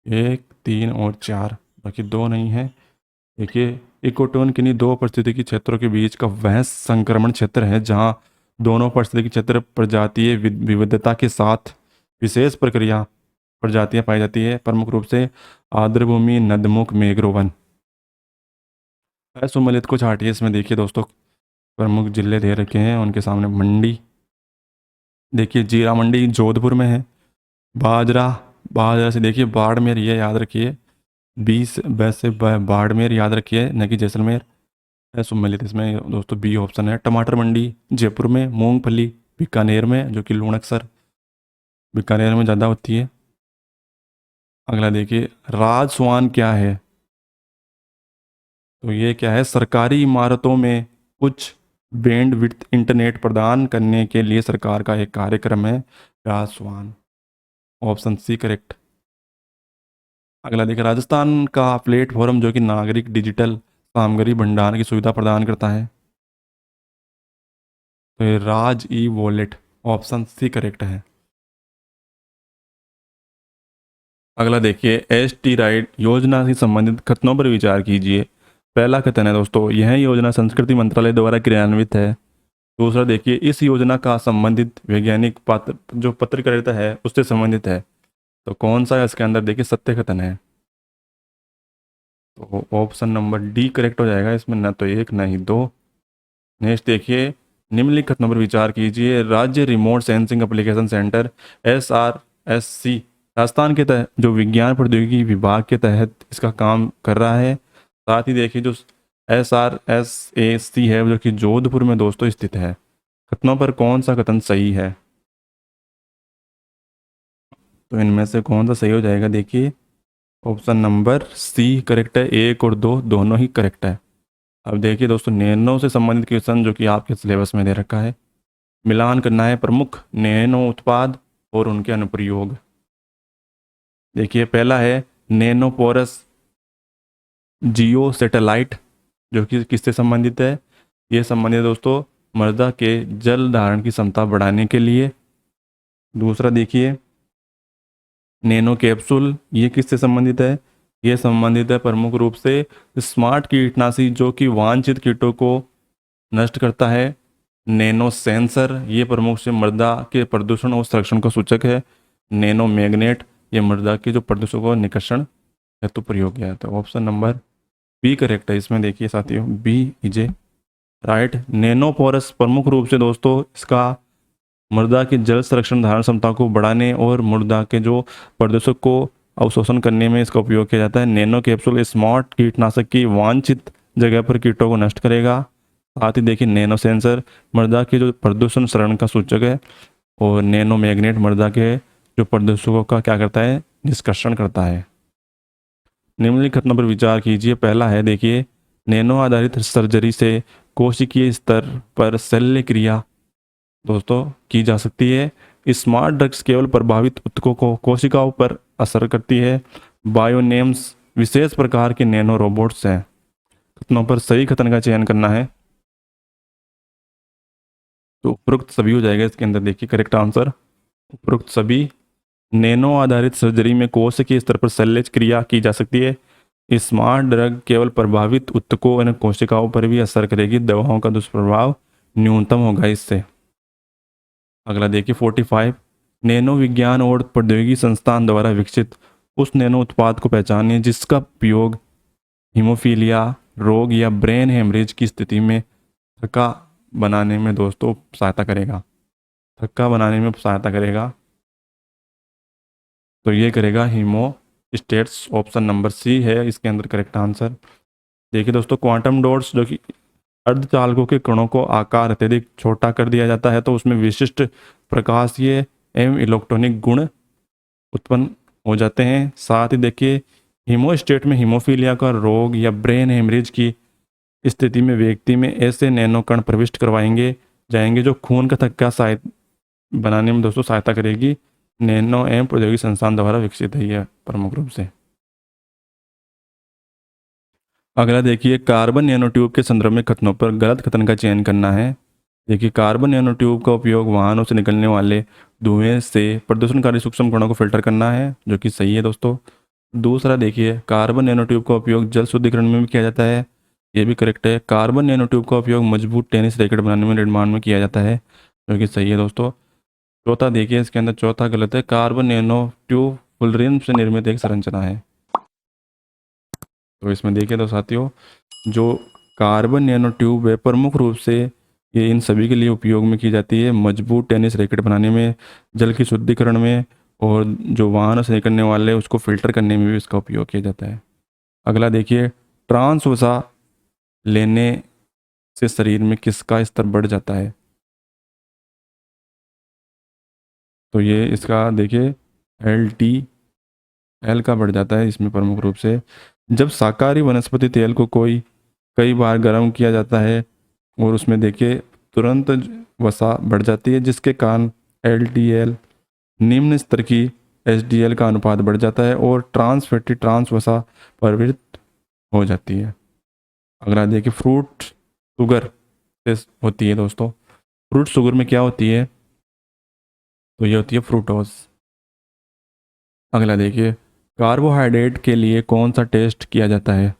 1, 3 और 4, बाकी 2 नहीं है। देखिए इकोटोन किन्हीं दो पारिस्थितिकी क्षेत्रों के बीच का वह संक्रमण क्षेत्र है जहां दोनों पारिस्थितिकी क्षेत्र प्रजातीय विविधता के साथ विशेष प्रक्रिया प्रजातियां पाई जाती है, प्रमुख रूप से आर्द्रभूमि, नदमुख, मैंग्रोवन। असुमेलित को छाटिए। इसमें देखिए दोस्तों प्रमुख जिले दे रखे हैं उनके सामने। मंडी, देखिए जीरा मंडी जोधपुर में है। बाजरा, बाजरा से देखिए बाड़मेर, ये याद रखिए। 20 वैसे बाड़मेर याद रखिए, न कि जैसलमेर। असुमेलित इसमें दोस्तों बी ऑप्शन है। टमाटर मंडी जयपुर में। मूंगफली बीकानेर में, जो कि लूणकसर बीकानेर में ज़्यादा होती है। अगला देखिए राजस्वान क्या है। तो ये क्या है, सरकारी इमारतों में कुछ बैंड विड्थ इंटरनेट प्रदान करने के लिए सरकार का एक कार्यक्रम है राजस्वान। Option C correct. अगला देखिए राजस्थान का प्लेटफॉर्म जो कि नागरिक डिजिटल सामग्री भंडारण की सुविधा प्रदान करता है। तो ये Raj e wallet, option C correct है। अगला देखिए ST राइट योजना से संबंधित कथनों पर विचार कीजिए। पहला कथन है दोस्तों, यह योजना संस्कृति मंत्रालय द्वारा क्रियान्वित है। दूसरा देखिए, इस योजना का संबंधित वैज्ञानिक पात्र जो पत्रकारिता है उससे संबंधित है। तो कौन सा है इसके अंदर, देखिए सत्य कथन है। तो ऑप्शन नंबर डी करेक्ट हो जाएगा इसमें, ना तो 1 ना ही 2। नेक्स्ट देखिए, निम्नलिखित कथनों पर विचार कीजिए। राज्य remote sensing application centre SRSC Rajasthan के तहत जो विज्ञान प्रौद्योगिकी विभाग के तहत इसका काम कर रहा है। साथ ही देखिए जो SRSAC है जो कि जोधपुर में दोस्तों स्थित है। कथनों पर कौन सा कथन सही है। तो इनमें से कौन सा सही हो जाएगा? देखिए ऑप्शन नंबर सी करेक्ट है, एक और दो दोनों ही करेक्ट है। अब देखिए दोस्तों, नैनो से संबंधित क्वेश्चन जो कि आपके सिलेबस में दे रखा है, मिलान करना है प्रमुख नैनो उत्पाद और उनके अनुप्रयोग। देखिए पहला है नैनोपोरस जियो सैटेलाइट, जो कि किससे संबंधित है? ये संबंधित है दोस्तों मृदा के जल धारण की क्षमता बढ़ाने के लिए। दूसरा देखिए नैनो कैप्सूल, ये किससे संबंधित है? ये संबंधित है प्रमुख रूप से स्मार्ट कीटनाशी जो कि वांछित कीटों को नष्ट करता है। नैनो सेंसर, ये प्रमुख से मृदा के प्रदूषण और संरक्षण का सूचक है। नैनो मैग्नेट, ये मृदा के जो प्रदूषण को निकर्षण हेतु प्रयोग किया जाता है। ऑप्शन नंबर बी करेक्ट है इसमें। देखिए साथियों, बी इज ए राइट। नैनोपोरस प्रमुख रूप से दोस्तों इसका मृदा की जल संरक्षण धारण क्षमता को बढ़ाने और मृदा के जो प्रदूषक को अवशोषण करने में इसका उपयोग किया जाता है। नैनो कैप्सूल स्मार्ट कीटनाशक की वांछित जगह पर कीटों को नष्ट करेगा। साथ ही देखिए नैनो सेंसर मृदा के जो प्रदूषण शरण का सूचक है, और नैनो मैग्नेट मृदा के जो प्रदूषकों का क्या करता है? निष्कर्षण करता है। निम्नलिखित घटना पर विचार कीजिए। पहला है देखिए नैनो आधारित सर्जरी से कोशिकीय स्तर पर शल्य क्रिया दोस्तों की जा सकती है। स्मार्ट ड्रग्स केवल प्रभावित ऊतकों को कोशिकाओं पर असर करती है। बायोनेम्स विशेष प्रकार के नैनो रोबोट्स हैं। कथनों पर सही कथन का चयन करना है, तो उपरोक्त सभी हो जाएगा इसके अंदर। देखिए करेक्ट आंसर उपरोक्त सभी। नैनो आधारित सर्जरी में कोशिकीय स्तर पर शल्य क्रिया की जा सकती है। स्मार्ट ड्रग केवल प्रभावित ऊतकों और कोशिकाओं पर भी असर करेगी। दवाओं का दुष्प्रभाव न्यूनतम होगा इससे। अगला देखिए 45, नैनो विज्ञान और प्रौद्योगिकी संस्थान द्वारा विकसित उस नैनो उत्पाद को पहचानिए जिसका उपयोग हीमोफीलिया रोग या ब्रेन हेमरेज की स्थिति में थक्का बनाने में दोस्तों सहायता करेगा। थक्का बनाने में सहायता करेगा, तो ये करेगा हीमोस्टेट्स। ऑप्शन नंबर सी है इसके अंदर करेक्ट आंसर। देखिए दोस्तों क्वांटम डॉट्स जो कि अर्धचालकों के कणों को आकार अत्यधिक छोटा कर दिया जाता है, तो उसमें विशिष्ट प्रकाशीय एवं इलेक्ट्रॉनिक गुण उत्पन्न हो जाते हैं। साथ ही देखिए हीमोस्टेट में हीमोफीलिया का रोग या ब्रेन हेमरेज की स्थिति में व्यक्ति में ऐसे नैनो कण प्रविष्ट करवाएंगे जाएंगे जो खून का थक्का बनाने में दोस्तों सहायता करेगी। नैनो एवं प्रौद्योगिकी संस्थान द्वारा विकसित है यह प्रमुख रूप से। अगला देखिए कार्बन नैनो ट्यूब के संदर्भ में कथनों पर गलत कथन का चयन करना है। देखिए कार्बन नैनो ट्यूब का उपयोग वाहनों से निकलने वाले धुएं से प्रदूषणकारी सूक्ष्म कणों को फिल्टर करना है, जो कि सही है दोस्तों। दूसरा देखिए कार्बन नैनो ट्यूब का उपयोग जल शुद्धिकरण में भी किया जाता है, ये भी करेक्ट है। कार्बन नैनो ट्यूब का उपयोग मजबूत टेनिस रैकेट बनाने में निर्माण में किया जाता है, जो कि सही है दोस्तों। चौथा देखिए इसके अंदर चौथा गलत है। कार्बन नैनो ट्यूब फुलरिन से निर्मित एक संरचना है। तो इसमें देखिए तो साथियों जो कार्बन नैनो ट्यूब है प्रमुख रूप से ये इन सभी के लिए उपयोग में की जाती है, मजबूत टेनिस रैकेट बनाने में, जल की शुद्धिकरण में, और जो वाहनों से निकलने वाले उसको फिल्टर करने में भी इसका उपयोग किया जाता है। अगला देखिए ट्रांस वसा लेने से शरीर में किसका स्तर बढ़ जाता है? तो ये इसका देखिए एल का बढ़ जाता है इसमें प्रमुख रूप से। जब शाकाहारी वनस्पति तेल को कई बार गर्म किया जाता है और उसमें देखिए तुरंत वसा बढ़ जाती है, जिसके कारण एल निम्न स्तर की एच का अनुपात बढ़ जाता है और ट्रांस फैटी ट्रांस वसा परिवर्तित हो जाती है। अगला देखिए फ्रूट शुगर होती है दोस्तों। फ्रूट शुगर में क्या होती है? तो ये होती है फ्रूटोज। अगला देखिए कार्बोहाइड्रेट के लिए कौन सा टेस्ट किया जाता है?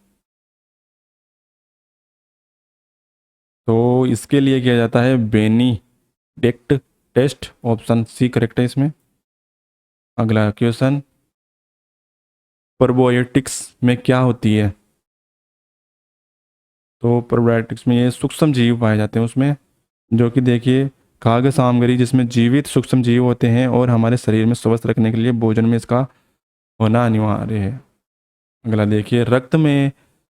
तो इसके लिए किया जाता है बेनीडिक्ट टेस्ट। ऑप्शन सी करेक्ट है इसमें। अगला क्वेश्चन प्रोबायोटिक्स में क्या होती है? तो प्रोबायोटिक्स में ये सूक्ष्म जीव पाए जाते हैं उसमें, जो कि देखिए खाद्य सामग्री जिसमें जीवित सूक्ष्म जीव होते हैं और हमारे शरीर में स्वस्थ रखने के लिए भोजन में इसका होना अनिवार्य है। अगला देखिए रक्त में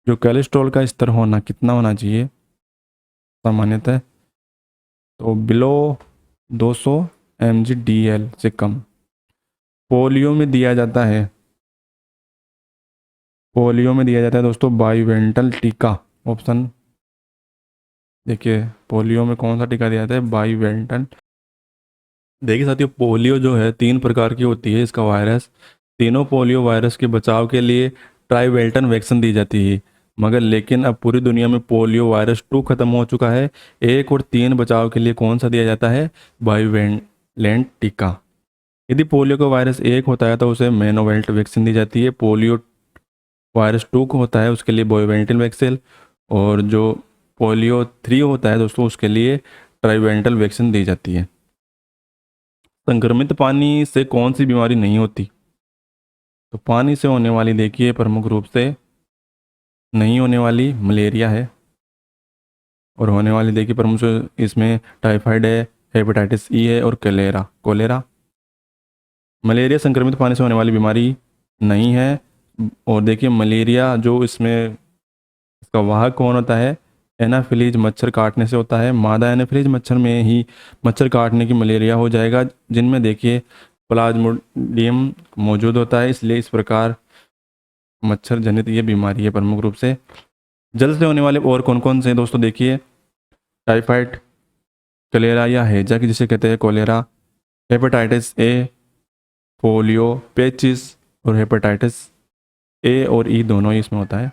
जो कोलेस्ट्रॉल का स्तर होना कितना होना चाहिए सामान्यतः? तो बिलो 200 mg/dl से कम। पोलियो में दिया जाता है, पोलियो में दिया जाता है दोस्तों बाईवेंटल टीका। ऑप्शन देखिए, पोलियो में कौन सा टीका दिया जाता है, बाईवेंटल। देखिए साथियों, पोलियो जो है 3 प्रकार की होती है इसका वायरस। तीनों पोलियो वायरस के बचाव के लिए ट्राईवेल्टन वैक्सीन दी जाती है, मगर लेकिन अब पूरी दुनिया में पोलियो वायरस 2 खत्म हो चुका है। 1 और 3 बचाव के लिए कौन सा दिया जाता है, बाईवेलेंट टीका। यदि पोलियो का वायरस 1 होता है तो उसे मोनोवेल्ट वैक्सीन दी जाती है। पोलियो वायरस 2 को होता है उसके लिए बाईवेंटल वैक्सीन, और जो पोलियो 3 होता है दोस्तों उसके लिए ट्राईवेंटल वैक्सीन दी जाती है। संक्रमित पानी से कौन सी बीमारी नहीं होती, तो पानी से होने वाली देखिए प्रमुख रूप से नहीं होने वाली मलेरिया है, और होने वाली देखिए प्रमुख से इसमें टाइफाइड है, हेपेटाइटिस ई है और कोलेरा। मलेरिया संक्रमित पानी से होने वाली बीमारी नहीं है। और देखिए मलेरिया जो इसमें इसका वाहक कौन होता है, एनाफिलीज मच्छर काटने से होता है। मादा एनाफिलीज मच्छर में ही मच्छर काटने की मलेरिया हो जाएगा, जिनमें देखिए प्लाज्मोडियम मौजूद होता है, इसलिए इस प्रकार मच्छर जनित ये बीमारी है प्रमुख रूप से। जल से होने वाले और कौन कौन से हैं दोस्तों, देखिए टाइफाइड, कलेरा या हैजा की जिसे कहते हैं कोलेरा, हेपेटाइटिस ए, पोलियो, पेचिस और हेपेटाइटिस ए और ई दोनों ही इसमें होता है।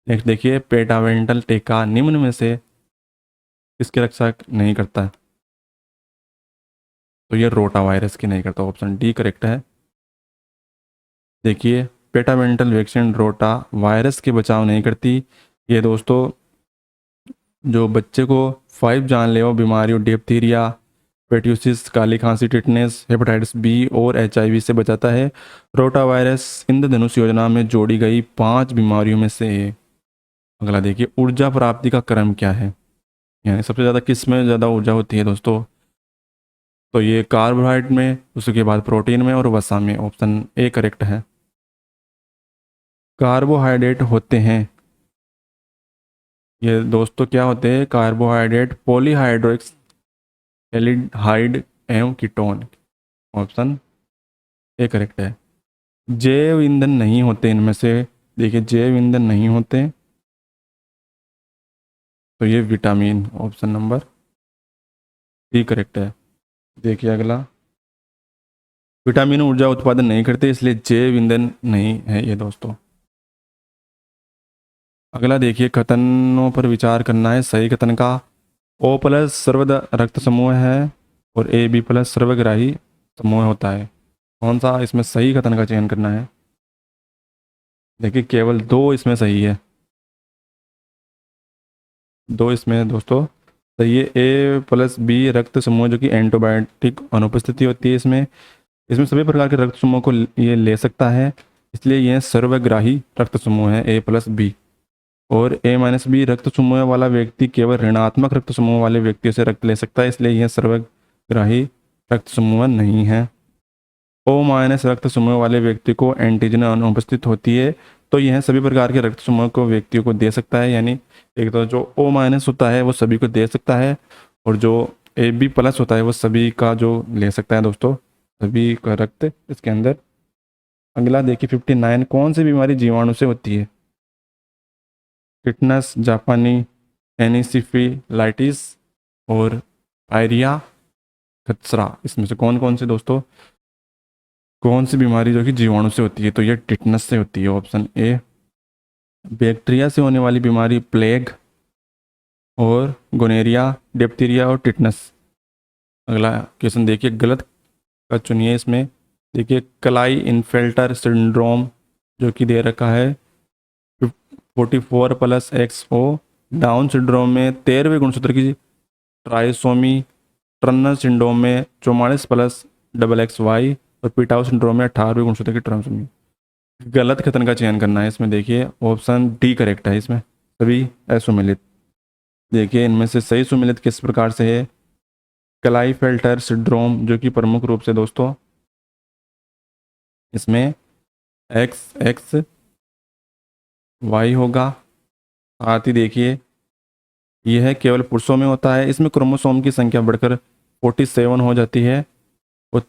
नेक्स्ट देखिए, पेटावेंटल टीका निम्न में से किसकी रक्षा नहीं करता है, तो ये रोटा वायरस की नहीं करता। ऑप्शन डी करेक्ट है। देखिए पेटावेंटल वैक्सीन रोटा वायरस के बचाव नहीं करती। ये दोस्तों जो बच्चे को 5 जानलेवा बीमारियों डिप्थीरिया, पेट्यूसिस, काली खांसी, टिटनेस, हेपेटाइटिस बी और HIV से बचाता है। रोटा वायरस इंद्रधनुष योजना में जोड़ी गई 5 बीमारियों में से एक। अगला देखिए, ऊर्जा प्राप्ति का क्रम क्या है, यानी सबसे ज़्यादा किस में ज़्यादा ऊर्जा होती है दोस्तों, तो ये कार्बोहाइड्रेट में, उसके बाद प्रोटीन में और वसा में। ऑप्शन ए करेक्ट है। कार्बोहाइड्रेट होते हैं, ये दोस्तों क्या होते हैं, कार्बोहाइड्रेट, पॉलीहाइड्रोक्स एल्डिहाइड एवं कीटोन। ऑप्शन ए करेक्ट है। जैव ईंधन नहीं होते इनमें से, देखिए जैव ईंधन नहीं होते, तो ये vitamin, option number D correct है। देखिए अगला, विटामिन ऊर्जा उत्पादन नहीं करते इसलिए जैव ईंधन नहीं है ये दोस्तों। अगला देखिए, कथनों पर विचार करना है। सही कथन का, O+ सर्वद रक्त समूह है और AB+ सर्वग्राही समूह होता है। कौन सा इसमें सही कथन का चयन करना है, देखिए केवल 2 इसमें सही है, 2 इसमें दोस्तों सही है। A+B रक्त समूह जो कि एंटीबायोटिक अनुपस्थिति होती है इसमें इसमें सभी प्रकार के रक्त समूह को ये ले सकता है, इसलिए यह सर्वग्राही रक्त समूह है A+B। और A-B रक्त समूह वाला व्यक्ति केवल ऋणात्मक रक्त समूह वाले व्यक्तियों से रक्त ले सकता है, इसलिए यह सर्वग्राही रक्त समूह नहीं है। O- रक्त समूह वाले व्यक्ति को एंटीजन अनुपस्थित होती है, तो यह सभी प्रकार के रक्त समूह को व्यक्तियों को दे सकता है, यानी एक तो जो O- होता है वो सभी को दे सकता है, और जो AB+ होता है वो सभी का जो ले सकता है दोस्तों, सभी का रक्त इसके अंदर। अगला देखिए 59, कौन सी बीमारी जीवाणु से होती है, टिटनस, जापानी एनिसिफिलाइटिस और आयरिया खसरा। इसमें से कौन कौन से दोस्तों, कौन सी बीमारी जो कि जीवाणु से होती है, तो ये टिटनस से होती है। Option A. बैक्टीरिया से होने वाली बीमारी प्लेग और गोनेरिया, डिप्थीरिया और टिटनस। अगला क्वेश्चन देखिए, गलत का चुनिए इसमें। देखिए कलाई इनफेल्टर सिंड्रोम जो कि दे रखा है 44+XO, डाउन सिंड्रोम में 13वें गुणसूत्र की ट्राइसोमी, टर्नर सिंड्रोम में 44+XXY और पिटाउ सिंड्रोम में 18वें गुणसूत्र की ट्राइसोमी। गलत कथन का चयन करना है इसमें, देखिए ऑप्शन डी करेक्ट है, इसमें सभी असुमिलित। देखिए इनमें से सही सुमिलित किस प्रकार से है, क्लाइफेल्टर सिंड्रोम जो कि प्रमुख रूप से दोस्तों इसमें XXY होगा। साथ ही देखिए यह केवल पुरुषों में होता है, इसमें क्रोमोसोम की संख्या बढ़कर 47 हो जाती है, और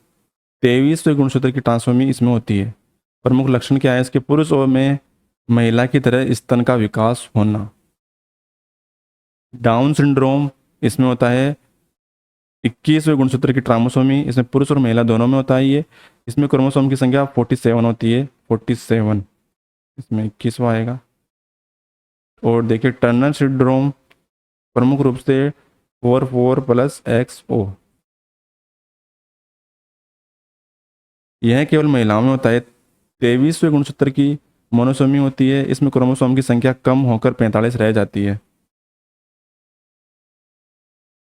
23वें गुणसूत्र की ट्रांसफॉर्मी इसमें होती है। प्रमुख लक्षण क्या है इसके? पुरुष और में महिला की तरह स्तन का विकास होना। डाउन सिंड्रोम इसमें होता है 21वें गुणसूत्र की ट्रांसफॉर्मी, इसमें पुरुष और महिला दोनों में होता है ये। इसमें क्रोमोसोम की संख्या 47 होती है, 47, इसमें 21वां आएगा। और देखिए टर्नर सिंड्रोम प्रमुख रूप से 44 प्लस XO, यह केवल महिलाओं में होता है। 23वें गुणसूत्र की मोनोसोमी होती है, इसमें क्रोमोसोम की संख्या कम होकर 45 रह जाती है।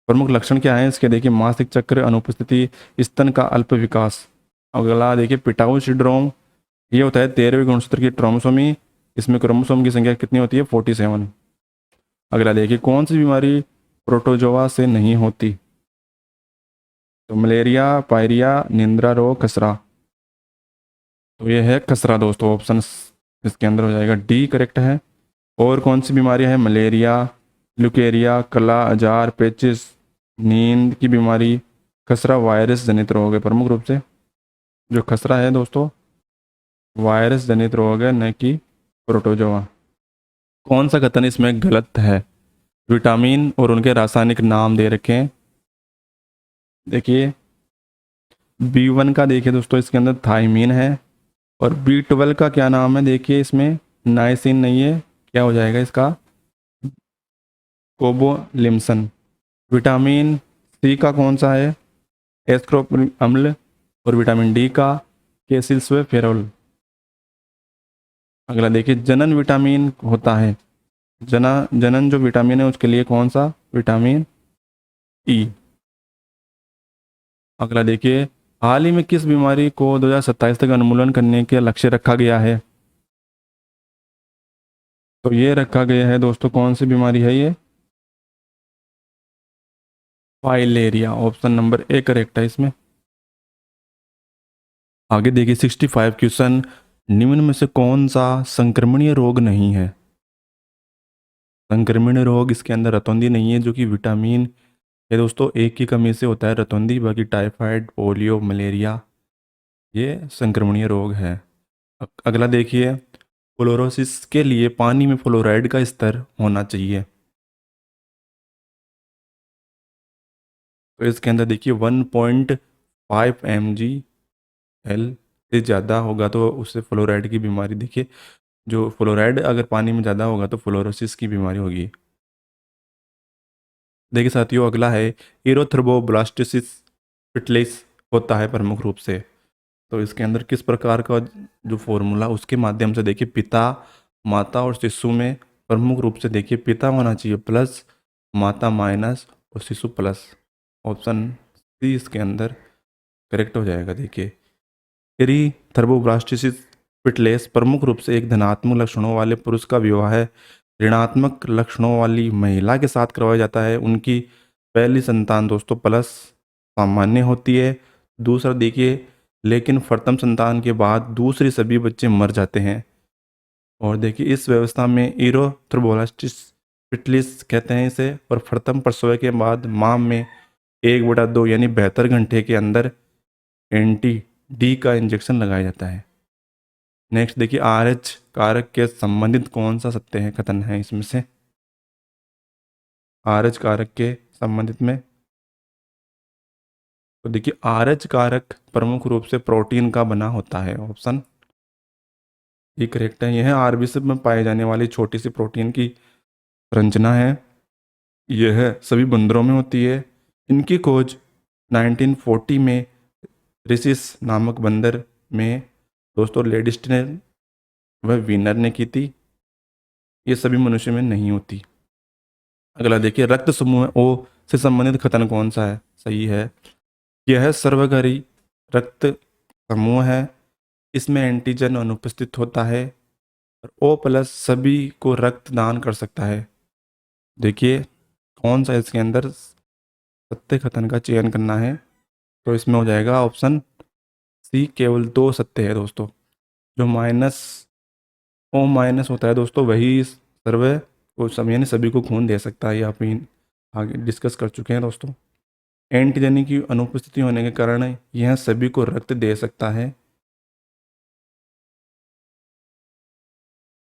प्रमुख लक्षण क्या है इसके? देखिए मासिक चक्र अनुपस्थिति, स्तन का अल्प विकास। अगला देखिए पिटाऊ सिंड्रोम, ये होता है 13वें गुणसूत्र की ट्रोमोसोमी, इसमें क्रोमोसोम की संख्या कितनी होती है? 47। अगला देखिए कौन सी बीमारी प्रोटोजोआ से नहीं होती? तो मलेरिया, पायरिया, निंद्रा रोग, खसरा। तो ये है खसरा दोस्तों, ऑप्शन इसके अंदर हो जाएगा डी करेक्ट है। और कौन सी बीमारी है? मलेरिया, ल्यूकेरिया, कला अजार, पेचिस, नींद की बीमारी, खसरा वायरस जनित रोग है प्रमुख रूप से। जो खसरा है दोस्तों वायरस जनित रोग है, न कि प्रोटोजोआ। कौन सा कथन इसमें गलत है? विटामिन और उनके रासायनिक नाम दे रखे हैं। देखिए B1 का देखिए दोस्तों इसके अंदर थाइमीन है, और B12 का क्या नाम है? देखिए इसमें नाइसिन नहीं है, क्या हो जाएगा इसका? कोबोलिम्सन। विटामिन सी का कौन सा है? एस्कोर्बिक अम्ल। और विटामिन डी का केसिल्सफेरोल। अगला देखिए जनन विटामिन होता है, जनन जो विटामिन है उसके लिए कौन सा? Vitamin E. अगला देखिए हाल ही में किस बीमारी को 2027 तक उन्मूलन करने के लक्ष्य रखा गया है? तो ये रखा गया है दोस्तों, कौन सी बीमारी है ये? Filaria, option number A correct है इसमें। आगे देखिए 65 क्वेश्चन, निम्न में से कौन सा संक्रमणीय रोग नहीं है? संक्रमणीय रोग इसके अंदर रतौंधी नहीं है, जो कि विटामिन है दोस्तों एक की कमी से होता है रतौंधी, बाकी टाइफाइड, पोलियो, मलेरिया ये संक्रमणीय रोग है। अगला देखिए फ्लोरोसिस के लिए पानी में फ्लोराइड का स्तर होना चाहिए। तो इसके अंदर देखिए 1.5 mg/L से ज़्यादा होगा तो उससे फ्लोराइड की बीमारी, देखिए जो फ्लोराइड अगर पानी में ज़्यादा होगा तो फ्लोरोसिस की बीमारी होगी। देखिए साथियों अगला है इरोथ्रोबोब्लास्टिसिस पिटलिस होता है प्रमुख रूप से। तो इसके अंदर किस प्रकार का जो फॉर्मूला उसके माध्यम से देखिए पिता, माता और शिशु में प्रमुख रूप से देखिए पिता होना चाहिए प्लस, माता माइनस और शिशु प्लस। ऑप्शन सी इसके अंदर करेक्ट हो जाएगा। देखिए एरीथ्रोब्लास्टिसिस पिटलेस प्रमुख रूप से एक धनात्मक लक्षणों वाले पुरुष का विवाह है ऋणात्मक लक्षणों वाली महिला के साथ करवाया जाता है। उनकी पहली संतान दोस्तों प्लस सामान्य होती है। दूसरा देखिए लेकिन प्रथम संतान के बाद दूसरे सभी बच्चे मर जाते हैं। और देखिए इस व्यवस्था में इरोथ्रोब्लास्टिस पिटलिस कहते हैं इसे। और प्रथम प्रसव के बाद मां में 1/2 यानी 72 घंटे के अंदर एंटी डी का इंजेक्शन लगाया जाता है। नेक्स्ट देखिए RH कारक के संबंधित कौन सा सत्य है कथन है इसमें से? RH कारक के संबंधित में तो देखिए RH कारक प्रमुख रूप से प्रोटीन का बना होता है। ऑप्शन ये करेक्ट है। यह RBC में पाए जाने वाली छोटी सी प्रोटीन की रचना है। यह सभी बंदरों में होती है। इनकी खोज 1940 में रिसिस नामक बंदर में दोस्तों लेडिस्टनर व वीनर ने की थी। ये सभी मनुष्य में नहीं होती। अगला देखिए रक्त समूह O से संबंधित कथन कौन सा है? सही है। यह सर्वघरी रक्त समूह है, इसमें एंटीजन अनुपस्थित होता है और O+ सभी को रक्त दान कर सकता है। देखिए कौन सा इसके अंदर सत्य कथन का चयन करना है? तो इसमें हो जाएगा ऑप्शन सी, केवल 2 सत्य है दोस्तों। जो O- होता है दोस्तों वही सर्व को सब यानी सभी को खून दे सकता है। ये आप आगे डिस्कस कर चुके हैं दोस्तों। एंटीजन की अनुपस्थिति होने के कारण यह सभी को रक्त दे सकता है।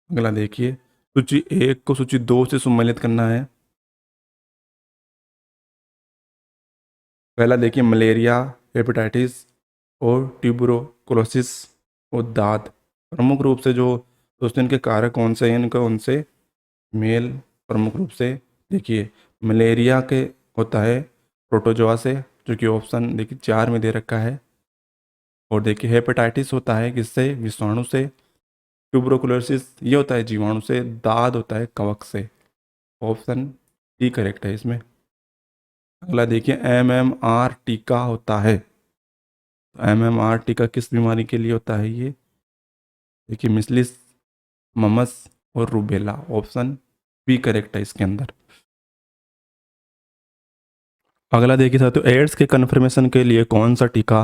अगला देखिए, सूची 1 को सूची 2 से सम्मिलित करना है। पहला देखिए, मलेरिया, हेपेटाइटिस और ट्यूबरोकुलोसिस और दाद। प्रमुख रूप से जो दोस्तों इनके कारक कौन से हैं, इनका उनसे मेल प्रमुख रूप से देखिए, मलेरिया के होता है प्रोटोजोआ से, जो कि ऑप्शन देखिए 4 में दे रखा है। और देखिए हेपेटाइटिस होता है किससे, विषाणु से। ट्यूबरोकुलोसिस ये होता है जीवाणु से। दाद होता है कवक से। ऑप्शन डी करेक्ट है इसमें। अगला देखिए, MMR टीका होता है। MMR टीका किस बीमारी के लिए होता है ये, देखिए मिस्लिस, ममस और रूबेला। ऑप्शन बी करेक्ट है इसके अंदर। अगला देखिए साथियों, एड्स के कन्फर्मेशन के लिए कौन सा टीका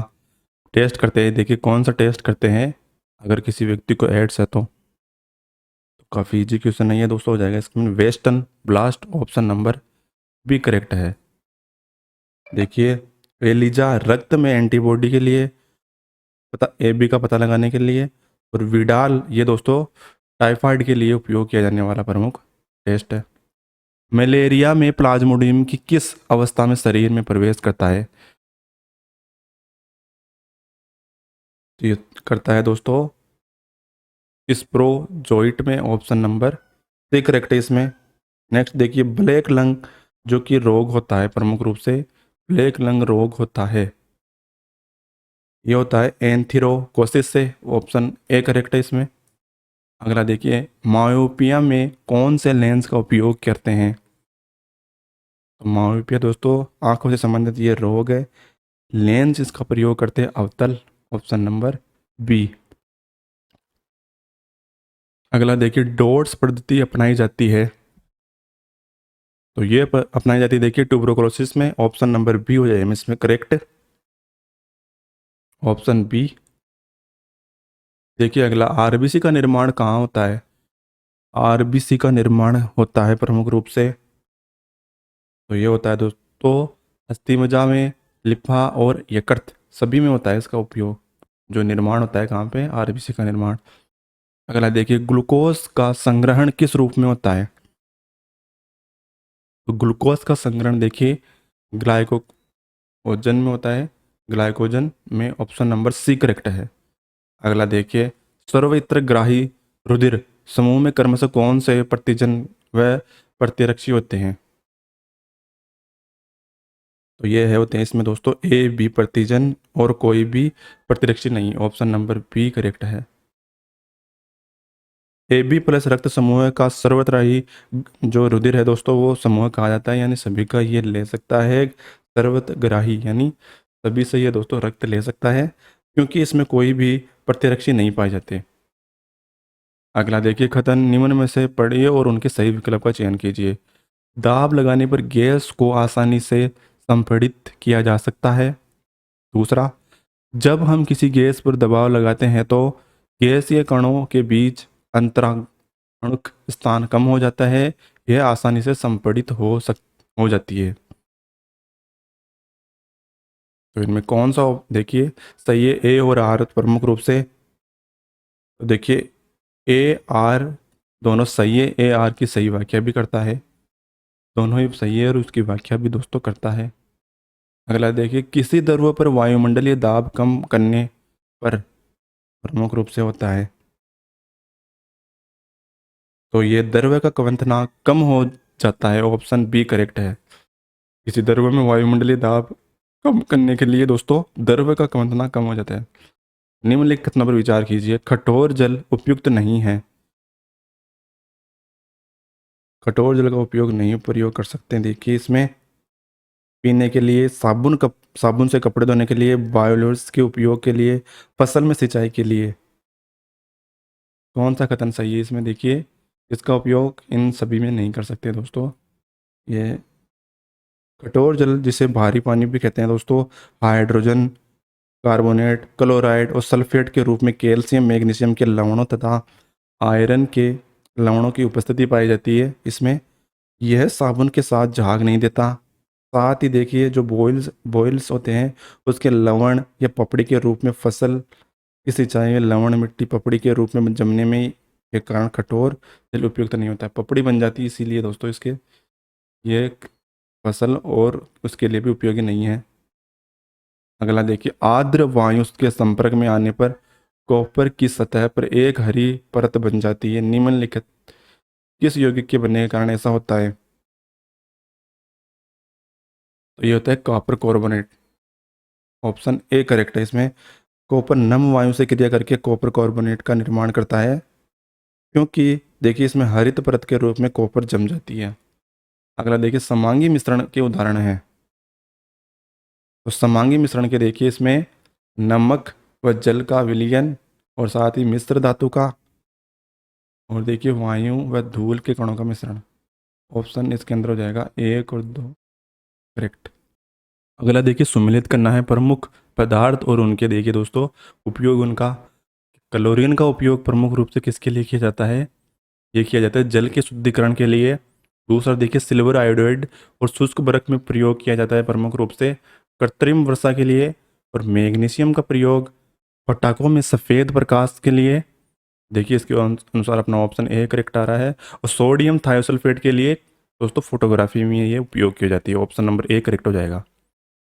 टेस्ट करते हैं। देखिए कौन सा टेस्ट करते हैं अगर किसी व्यक्ति को एड्स है तो काफ़ी इजी क्वेश्चन नहीं है दोस्तों, हो जाएगा इसमें western blot. Option number B correct है। देखिए एलिजा रक्त में एंटीबॉडी के लिए पता, AB का पता लगाने के लिए। और विडाल ये दोस्तों टाइफाइड के लिए उपयोग किया जाने वाला प्रमुख टेस्ट है। मलेरिया में प्लाज्मोडियम की किस अवस्था में शरीर में प्रवेश करता है। तो ये करता है दोस्तों स्प्रोजोइट में। ऑप्शन नंबर सी करेक्ट है इसमें। नेक्स्ट देखिए, ब्लैक लंग जो कि रोग होता है प्रमुख रूप से, ब्लैक लंग रोग होता है, ये होता है एंथीरोकोसिस से। ऑप्शन ए करेक्ट है इसमें। अगला देखिए, मायोपिया में कौन से लेंस का उपयोग करते हैं। तो मायोपिया दोस्तों आंखों से संबंधित ये रोग है, लेंस इसका प्रयोग करते हैं अवतल। Option number B. अगला देखिए, डोट्स पद्धति अपनाई जाती है, तो ये अपनाई जाती है देखिए ट्यूबरोकुलोसिस में। ऑप्शन नंबर बी हो जाएगा इसमें करेक्ट। Option B. देखिए अगला, आरबीसी का निर्माण कहाँ होता है। आरबीसी का निर्माण होता है प्रमुख रूप से, तो ये होता है दोस्तों अस्थिमज्जा में, लिम्फा और यकृत सभी में होता है इसका उपयोग। जो निर्माण होता है कहाँ पे, आरबीसी का निर्माण। अगला देखिए, ग्लूकोज का संग्रहण किस रूप में होता है। तो ग्लूकोज का संग्रहण देखिए ग्लाइकोजन में होता है, ग्लाइकोजन में। ऑप्शन नंबर सी करेक्ट है। अगला देखिए, सर्वत्र रुधिर समूह में क्रमशः कौन से प्रतिजन व प्रतिरक्षी होते हैं। तो ये है होते हैं इसमें दोस्तों AB प्रतिजन और कोई भी प्रतिरक्षी नहीं। ऑप्शन नंबर बी करेक्ट है। AB प्लस रक्त समूह का सर्वत्र ही जो रुधिर है दोस्तों वो समूह कहा जाता है, यानी सभी का ये ले सकता है। सर्वतग्राही यानी सभी से ये दोस्तों रक्त ले सकता है, क्योंकि इसमें कोई भी प्रतिरक्षी नहीं पाए जाते। अगला देखिए, कथन निम्न में से पढ़िए और उनके सही विकल्प का चयन कीजिए। दाब लगाने पर गैस को आसानी से संपीड़ित किया जा सकता है। दूसरा, जब हम किसी गैस पर दबाव लगाते हैं तो गैसीय कणों के बीच अंतराणुक स्थान कम हो जाता है, यह आसानी से संपीड़ित हो जाती है। तो इनमें कौन सा देखिए सही है, ए और आर प्रमुख रूप से। तो देखिए AR दोनों सही है, AR की सही व्याख्या भी करता है, दोनों ही सही है और उसकी व्याख्या भी दोस्तों करता है। अगला देखिए, किसी द्रव्य पर वायुमंडलीय दाब कम करने पर प्रमुख रूप से होता है। तो ये द्रव्य का क्वथनांक कम हो जाता है। ऑप्शन बी करेक्ट है। किसी द्रव्य में वायुमंडलीय दाब कम करने के लिए दोस्तों द्रव्य का क्वथनांक कम हो जाता है। निम्नलिखित कथनों पर विचार कीजिए। कठोर जल उपयुक्त नहीं है। कठोर जल का उपयोग नहीं प्रयोग कर सकते हैं। देखिए इसमें पीने के लिए, साबुन से कपड़े धोने के लिए, बायोलोस के उपयोग के लिए, फसल में सिंचाई के लिए। कौन सा कथन सही है इसमें, देखिए इसका उपयोग इन सभी में नहीं कर सकते दोस्तों। ये कठोर जल जिसे भारी पानी भी कहते हैं दोस्तों, हाइड्रोजन कार्बोनेट, क्लोराइड और सल्फेट के रूप में कैल्शियम, मैग्नीशियम के लवणों तथा आयरन के लवणों की उपस्थिति पाई जाती है इसमें। यह साबुन के साथ झाग नहीं देता, साथ ही देखिए जो बॉयल्स होते हैं उसके लवण या पपड़ी के रूप में फसल की सिंचाई में लवण मिट्टी पपड़ी के रूप में जमने में के कारण कठोर जल उपयुक्त नहीं होता है, पपड़ी बन जाती है, इसीलिए दोस्तों इसके ये फसल और उसके लिए भी उपयोगी नहीं है। अगला देखिए, आर्द्र वायु के संपर्क में आने पर कॉपर की सतह पर एक हरी परत बन जाती है। निम्नलिखित किस यौगिक के बनने के कारण ऐसा होता है? तो ये होता है copper carbonate. Option A correct है इसमें। कॉपर नम वायु से क्रिया करके कॉपर कार्बोनेट का निर्माण करता है, क्योंकि देखिए इसमें हरित परत के रूप में कॉपर जम जाती है। अगला देखिए, समांगी मिश्रण के उदाहरण हैं। तो समांगी मिश्रण के देखिए इसमें नमक व जल का विलयन और साथ ही मिश्र धातु का, और देखिए वायु व धूल के कणों का मिश्रण। ऑप्शन इसके अंदर हो जाएगा 1 और 2 करेक्ट। अगला देखिए, सुमेलित करना है प्रमुख पदार्थ और उनके देखिए दोस्तों उपयोग उनका। क्लोरीन का उपयोग प्रमुख रूप से किसके लिए किया जाता है? ये किया जाता है जल के शुद्धिकरण के लिए। दूसरा देखिए, सिल्वर आयोडाइड और शुष्क बर्फ में प्रयोग किया जाता है प्रमुख रूप से कृत्रिम वर्षा के लिए। और मैग्नीशियम का प्रयोग पटाखों में सफ़ेद प्रकाश के लिए। देखिए इसके अनुसार अपना ऑप्शन ए करेक्ट आ रहा है। और सोडियम थायोसल्फेट के लिए दोस्तों फोटोग्राफी में ये उपयोग की जाती है। ऑप्शन नंबर ए करेक्ट हो जाएगा।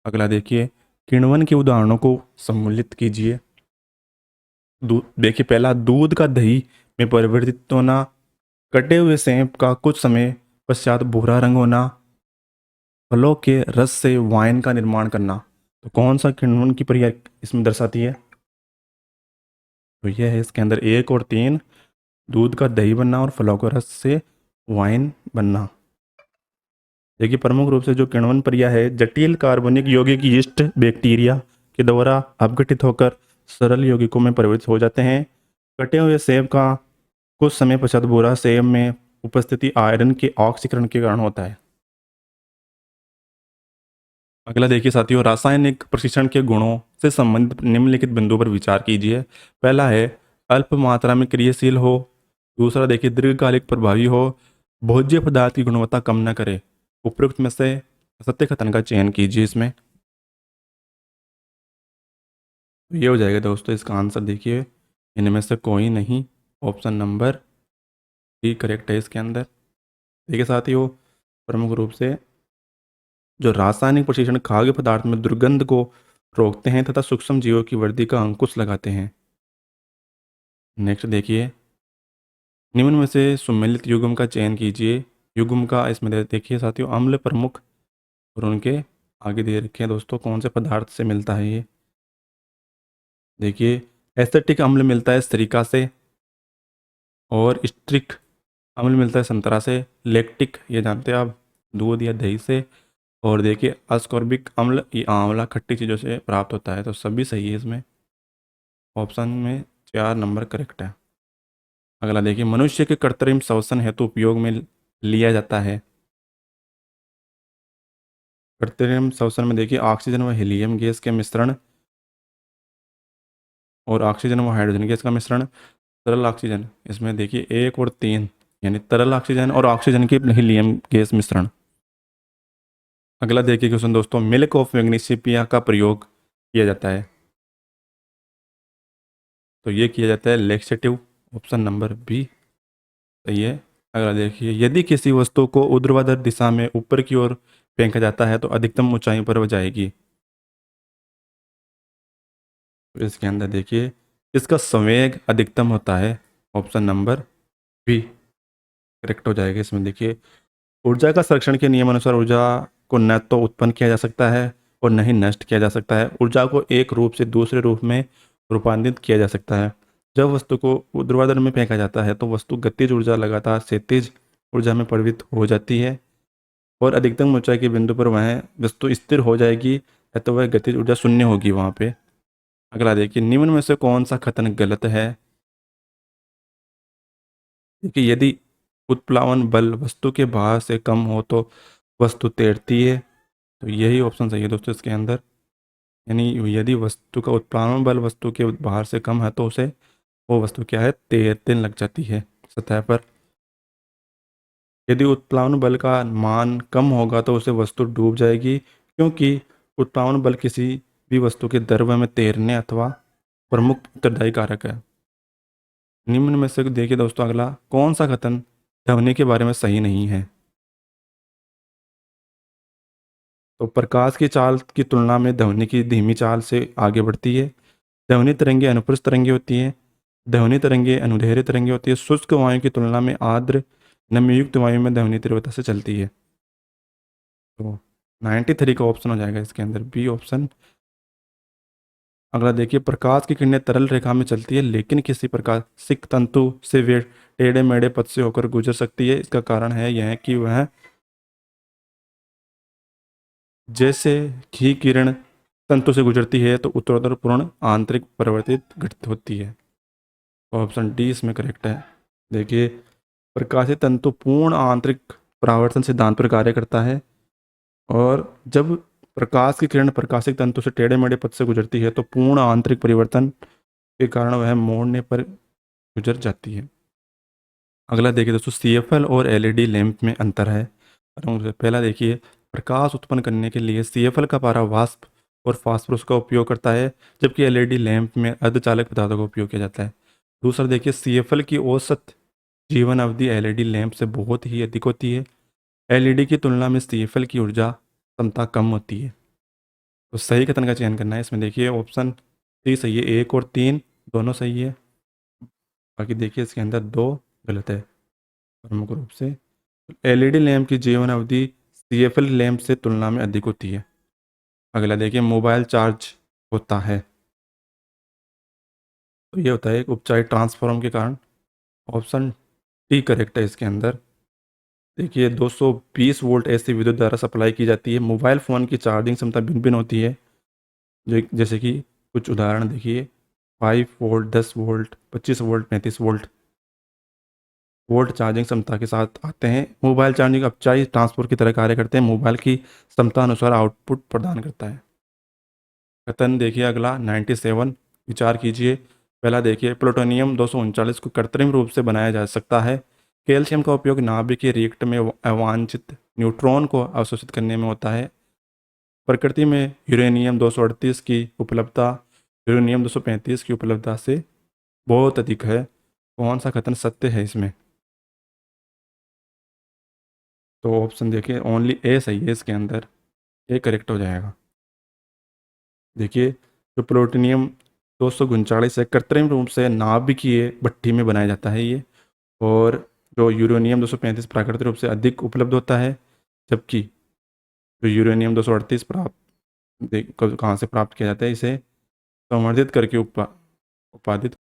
अगला देखिए, किण्वन के उदाहरणों को सम्मिलित कीजिए। देखिए पहला, दूध का दही में परिवर्तित होना, कटे हुए सेब का कुछ समय पश्चात भूरा रंग होना, फलों के रस से वाइन का निर्माण करना। तो कौन सा किण्वन की प्रक्रिया इसमें दर्शाती है? तो यह है इसके अंदर 1 और 3, दूध का दही बनना और फलों के रस से वाइन बनना। देखिए प्रमुख रूप से जो किण्वन प्रक्रिया है जटिल कार्बनिक यौगिक यीस्ट बैक्टीरिया के द्वारा अपघटित होकर सरल यौगिकों में परिवर्तित हो जाते हैं। कटे हुए सेब का कुछ समय पश्चात भूरा सेब में उपस्थिति आयरन के ऑक्सीकरण के कारण होता है। अगला देखिए साथियों, रासायनिक प्रशिक्षण के गुणों से संबंधित निम्नलिखित बिंदुओं पर विचार कीजिए। पहला है अल्प मात्रा में क्रियाशील हो। दूसरा देखिए दीर्घकालिक प्रभावी हो। भोज्य पदार्थ की गुणवत्ता कम न करे। उपरोक्त में से सत्य कथन का चयन कीजिए इसमें। तो ये हो जाएगा दोस्तों इसका आंसर। देखिए इनमें से कोई नहीं, ऑप्शन नंबर डी करेक्ट है इसके अंदर। देखिए साथियों, प्रमुख रूप से जो रासायनिक प्रशिक्षण खाद्य पदार्थ में दुर्गंध को रोकते हैं तथा सूक्ष्म जीवों की वृद्धि का अंकुश लगाते हैं। नेक्स्ट देखिए, निम्न में से सुमेलित युग्म का चयन कीजिए। युग्म का इसमें देखिए साथियों, अम्ल प्रमुख और उनके आगे दे रखे हैं दोस्तों कौन से पदार्थ से मिलता है ये। देखिए एसिटिक अम्ल मिलता है सरिका से, और स्ट्रिक अम्ल मिलता है संतरा से। लैक्टिक ये जानते हैं आप, दूध या दही से। और देखिए अस्कॉर्बिक अम्ल ये आंवला खट्टी चीज़ों से प्राप्त होता है। तो सभी सही है इसमें, ऑप्शन में 4 नंबर करेक्ट है। अगला देखिए, मनुष्य के कृत्रिम श्वसन हेतु उपयोग में लिया जाता है। कृत्रिम श्वसन में देखिए ऑक्सीजन व हीलियम गैस के मिश्रण और ऑक्सीजन व हाइड्रोजन गैस का मिश्रण, तरल ऑक्सीजन। इसमें देखिए 1 और 3 यानी तरल ऑक्सीजन और ऑक्सीजन की हीलियम गैस मिश्रण। अगला देखिए क्वेश्चन दोस्तों, मिल्क ऑफ मैग्नीशिया का प्रयोग किया जाता है। तो ये किया जाता है लेक्सेटिव। ऑप्शन नंबर बी सही है। अगला देखिए, यदि किसी वस्तु को ऊर्ध्वाधर दिशा में ऊपर की ओर फेंका जाता है तो अधिकतम ऊंचाई पर वह जाएगी। तो इसके अंदर देखिए इसका संवेग अधिकतम होता है। ऑप्शन नंबर बी करेक्ट हो जाएगा इसमें। देखिए ऊर्जा का संरक्षण के नियम अनुसार ऊर्जा को न तो उत्पन्न किया जा सकता है और न ही नष्ट किया जा सकता है। ऊर्जा को एक रूप से दूसरे रूप में रूपांतरित किया जा सकता है। जब वस्तु को ऊर्ध्वाधर में फेंका जाता है तो वस्तु गतिज ऊर्जा लगातार क्षैतिज ऊर्जा में परिवर्तित हो जाती है, और अधिकतम ऊंचाई के बिंदु पर वह वस्तु स्थिर हो जाएगी या तो वह गतिज ऊर्जा शून्य होगी वहाँ पे। अगला देखिए, निम्न में से कौन सा कथन गलत है? देखिए यदि उत्प्लावन बल वस्तु के भार से कम हो तो वस्तु तैरती है। तो यही ऑप्शन सही है दोस्तों इसके अंदर। यानी यदि वस्तु का उत्प्लावन बल वस्तु के भार से कम है तो उसे वो वस्तु क्या है, तैरने लग जाती है सतह पर। यदि उत्प्लावन बल का मान कम होगा तो उसे वस्तु डूब जाएगी, क्योंकि उत्प्लावन बल किसी भी वस्तु के द्रव्य में तैरने अथवा प्रमुख उत्तरदायी कारक है। निम्न में से देखिए दोस्तों, अगला कौन सा कथन ध्वनि के बारे में सही नहीं है? तो प्रकाश की चाल की तुलना में ध्वनि की धीमी चाल से आगे बढ़ती है। ध्वनि तरंगे अनुप्रस्थ तरंगे होती है। ध्वनि तरंगे अनुदैर्ध्य तरंगे होती है। शुष्क वायु की तुलना में आर्द्र नमीयुक्त वायु में ध्वनि तीव्रता से चलती है। तो 93 का ऑप्शन हो जाएगा इसके अंदर, बी ऑप्शन। अगला देखिए, प्रकाश की किरणें तरल रेखा में चलती है, लेकिन किसी प्रकाशिक तंतु से वे टेढ़े मेढ़े पथ से होकर गुजर सकती है। इसका कारण है यह कि वह जैसे ही किरण तंतु से गुजरती है तो उत्तरोत्तर पूर्ण आंतरिक परिवर्तित घटित होती है। ऑप्शन डी इसमें करेक्ट है। देखिए, प्रकाशित तंतु पूर्ण आंतरिक परावर्तन सिद्धांत पर कार्य करता है, और जब प्रकाश की किरण प्रकाशिक तंतु से टेढ़े मेढ़े पथ से गुजरती है तो पूर्ण आंतरिक परिवर्तन के कारण वह मोड़ने पर गुजर जाती है। अगला देखिए दोस्तों, सीएफएल और एलईडी लैंप में अंतर है। पहला देखिए, प्रकाश उत्पन्न करने के लिए सीएफएल का पारा वाष्प और फास्फोरस का उपयोग करता है, जबकि एलईडी लैंप में अर्धचालक पदार्थों का उपयोग किया जाता है। दूसरा देखिए, सीएफएल की औसत जीवन अवधि एलईडी लैंप से बहुत ही अधिक होती है। एलईडी की तुलना में सीएफएल की ऊर्जा क्षमता कम होती है। तो सही कथन का चयन करना है। इसमें देखिए ऑप्शन सी सही है, 1 और 3 दोनों सही है। बाकी देखिए इसके अंदर 2 गलत है प्रमुख रूप से। एलईडी लैंप की जीवन अवधि सीएफएल लैंप से तुलना में अधिक होती है। अगला देखिए, मोबाइल चार्ज होता है, तो ये होता है एक उपचारित ट्रांसफॉर्म के कारण। ऑप्शन टी करेक्ट है इसके अंदर। देखिए, 220 वोल्ट ऐसी विद्युत द्वारा सप्लाई की जाती है। मोबाइल फ़ोन की चार्जिंग क्षमता भिन्न भिन्न होती है, जो जैसे कि कुछ उदाहरण देखिए, 5 volt, 10 volt, 25 volt, 35 volt volt charging क्षमता के साथ आते हैं। मोबाइल चार्जिंग अपचाई ट्रांसफर की तरह कार्य करते हैं, मोबाइल की क्षमता अनुसार आउटपुट प्रदान करता है। कथन देखिए अगला 97, विचार कीजिए। पहला देखिए, प्लूटोनियम 239 को कृत्रिम रूप से बनाया जा सकता है। कैल्शियम का उपयोग नाभिकीय रिएक्टर में अवांछित न्यूट्रॉन को अवशोषित करने में होता है। प्रकृति में यूरेनियम 238 की उपलब्धता यूरेनियम 235 की उपलब्धता से बहुत अधिक है। कौन सा कथन सत्य है इसमें? तो ऑप्शन देखिए, ओनली ए सही है इसके अंदर, ए करेक्ट हो जाएगा। देखिए, जो प्लूटोनियम 239 है, कृत्रिम रूप से नाभिकीय भट्ठी में बनाया जाता है ये। और जो यूरेनियम 235 प्राकृतिक रूप से अधिक उपलब्ध होता है, जबकि जो यूरेनियम 238 कहाँ से प्राप्त किया जाता है? इसे संवर्धित करके उत्पादित।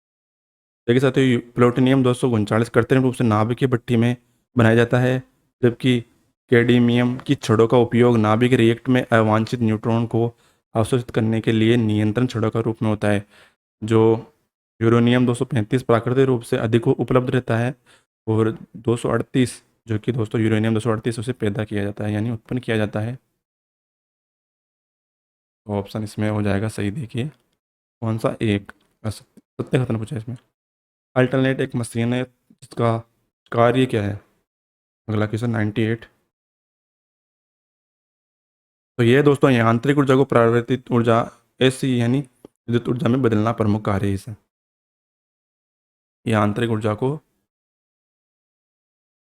देखिए साथियों, प्लूटोनियम 239 कृत्रिम रूप से नाभिकीय भट्ठी में बनाया जाता है, जबकि कैडमियम की छड़ों का उपयोग नाभिक रिएक्टर में अवांछित न्यूट्रॉन को अवशोषित करने के लिए नियंत्रण छड़ों का रूप में होता है। जो यूरेनियम 235 प्राकृतिक रूप से अधिक उपलब्ध रहता है, और 238 जो कि दोस्तों यूरेनियम 238 उसे पैदा किया जाता है, यानी उत्पन्न किया जाता है। तो ऑप्शन इसमें हो जाएगा सही। देखिए कौन सा एक सत्य कथन पूछा है इसमें। अल्टरनेट एक मशीन है जिसका कार्य क्या है? अगला क्वेश्चन 98। तो ये दोस्तों यांत्रिक ऊर्जा को परावर्तित ऊर्जा एसी यानी विद्युत ऊर्जा में बदलना प्रमुख कार्य है इसे। यांत्रिक ऊर्जा को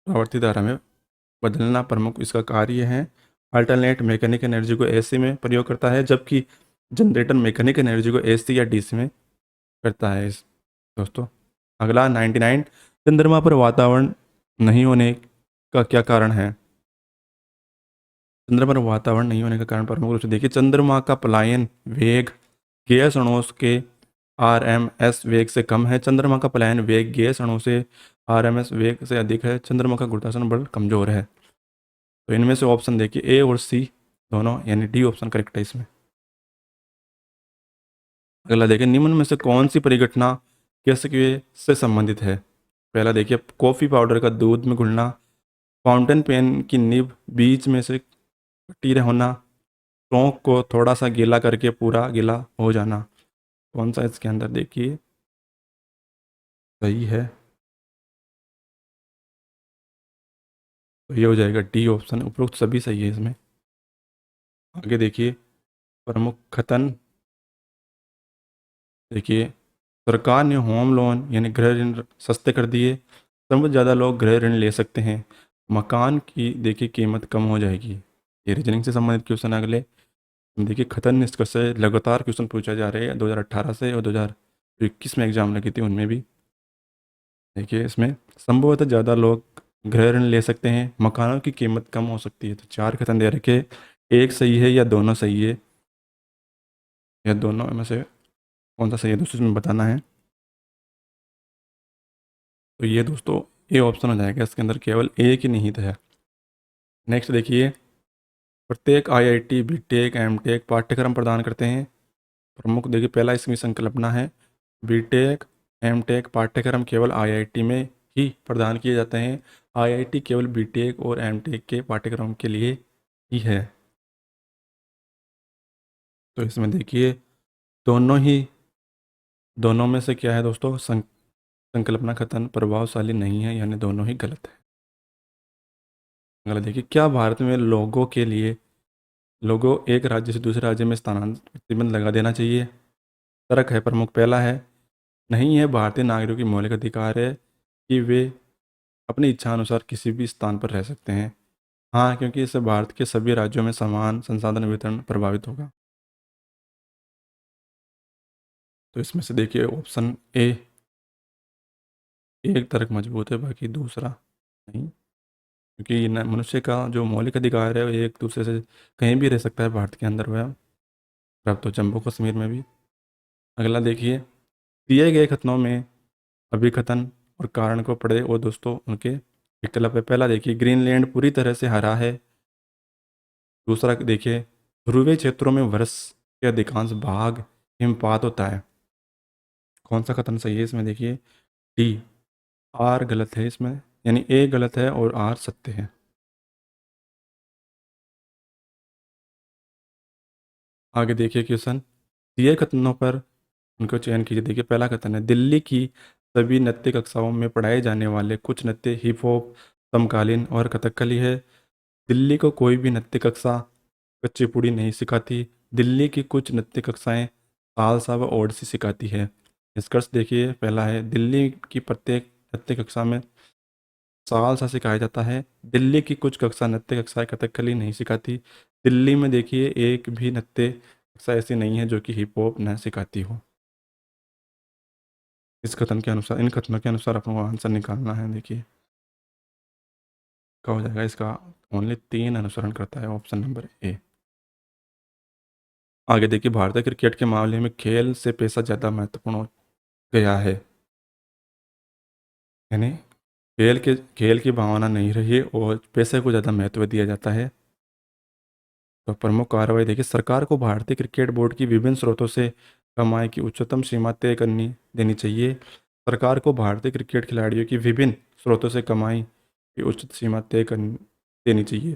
परावर्तित धारा में बदलना प्रमुख इसका कार्य है। अल्टरनेट मैकेनिकल एनर्जी को एसी में प्रयोग करता है, जबकि जनरेटर मैकेनिकल एनर्जी को एसी या डीसी में करता है इस दोस्तों। अगला 99, चंद्रमा पर वातावरण नहीं होने का क्या कारण है? चंद्रमा पर वातावरण नहीं होने का कारण प्रमुख रूप से देखिए, चंद्रमा का पलायन वेग गैस अणुओं के आरएमएस वेग से कम है। चंद्रमा का पलायन वेग गैस अणुओं से आरएमएस वेग से अधिक है। चंद्रमा का गुरुत्वाकर्षण बल कमजोर है। तो इनमें से ऑप्शन देखिए, ए और सी दोनों, यानी डी ऑप्शन करेक्ट है इसमें। अगला देखिए, निम्न में से कौन सी परिघटना कैसे से संबंधित है? पहला देखिए, कॉफ़ी पाउडर का दूध में घुलना, फाउंटेन पेन की निब बीच में से कटी होना, टोंक को थोड़ा सा गीला करके पूरा गीला हो जाना। कौन सा इसके अंदर देखिए सही है? तो ये हो जाएगा डी ऑप्शन, उपरोक्त सभी सही है इसमें। आगे देखिए, प्रमुख कथन देखिए, सरकार ने होम लोन यानी गृह ऋण सस्ते कर दिए, तब ज़्यादा लोग गृह ऋण ले सकते हैं, मकान की देखिए कीमत कम हो जाएगी। ये रीजनिंग से संबंधित क्वेश्चन अगले देखिए, खतन निष्कर्ष से लगातार क्वेश्चन पूछा जा रहे हैं 2018 से, और 2021 में एग्जाम लगी थी उनमें भी। देखिए इसमें संभवतः ज़्यादा लोग गृह ऋण ले सकते हैं, मकानों की कीमत कम हो सकती है। तो 4 कथन दे रखे, एक सही है या दोनों सही है, या दोनों में से कौन सा सही है दोस्तों इसमें बताना है। तो ये दोस्तों ए ऑप्शन हो जाएगा, इसके अंदर केवल एक ही निहित है। नेक्स्ट देखिए, प्रत्येक आईआईटी बीटेक एमटेक पाठ्यक्रम प्रदान करते हैं। प्रमुख देखिए, पहला इसमें संकल्पना है, बीटेक एमटेक पाठ्यक्रम केवल आईआईटी में ही प्रदान किए जाते हैं, आईआईटी केवल बीटेक और एमटेक के पाठ्यक्रम के लिए ही है। तो इसमें देखिए दोनों ही, दोनों में से क्या है दोस्तों, संकल्पना कथन प्रभावशाली नहीं है, यानी दोनों ही गलत है। अगला देखिए, क्या भारत में लोगों एक राज्य से दूसरे राज्य में स्थानांतरण प्रतिबंध लगा देना चाहिए। तर्क है प्रमुख, पहला है, नहीं है, भारतीय नागरिकों की मौलिक अधिकार है कि वे अपनी इच्छा अनुसार किसी भी स्थान पर रह सकते हैं। हाँ, क्योंकि इससे भारत के सभी राज्यों में समान संसाधन वितरण प्रभावित होगा। तो इसमें से देखिए ऑप्शन ए, एक तर्क मजबूत है, बाकी दूसरा नहीं, क्योंकि मनुष्य का जो मौलिक अधिकार है वो एक दूसरे से कहीं भी रह सकता है भारत के अंदर वह, अब तो जम्मू कश्मीर में भी। अगला देखिए, दिए गए कथनों में अभिकथन और कारण को पढ़े और दोस्तों उनके विकल्प है। पहला देखिए, ग्रीनलैंड पूरी तरह से हरा है। दूसरा देखिए, ध्रुवीय क्षेत्रों में वर्ष के अधिकांश भाग हिमपात होता है। कौन सा कथन सही है इसमें देखिए, डी, आर गलत है इसमें, यानी ए गलत है और आर सत्य है। आगे देखिए क्वेश्चन, दिए कथनों पर उनको चयन कीजिए। देखिए पहला कथन है, दिल्ली की सभी नृत्य कक्षाओं में पढ़ाए जाने वाले कुछ नृत्य हिप हॉप, समकालीन और कथकली है। दिल्ली को कोई भी नृत्य कक्षा कुचिपुड़ी नहीं सिखाती। दिल्ली की कुछ नृत्य कक्षाएं सालसा व ओडिसी सिखाती है। निष्कर्ष देखिए, पहला है, दिल्ली की प्रत्येक नृत्य कक्षा में सालसा सिखाया जाता है। दिल्ली की कुछ कक्षा नृत्य कक्षाएं कथकली नहीं सिखाती। दिल्ली में देखिए एक भी नृत्य कक्षा ऐसी नहीं है जो कि हिप हॉप न सिखाती हो। इस कथन के अनुसार, इन कथनों के अनुसार आपको आंसर निकालना है। देखिए क्या हो जाएगा इसका, ओनली 3 अनुसरण करता है, ऑप्शन नंबर ए। आगे देखिए, भारतीय क्रिकेट के मामले में खेल से पैसा ज़्यादा महत्वपूर्ण हो गया है, यानी खेल की भावना नहीं रही और पैसे को ज़्यादा महत्व दिया जाता है। तो प्रमुख कार्रवाई देखिए, सरकार को भारतीय क्रिकेट बोर्ड की विभिन्न स्रोतों से कमाई की उच्चतम सीमा तय करनी देनी चाहिए। सरकार को भारतीय क्रिकेट खिलाड़ियों की विभिन्न स्रोतों से कमाई की उचित सीमा तय कर देनी चाहिए।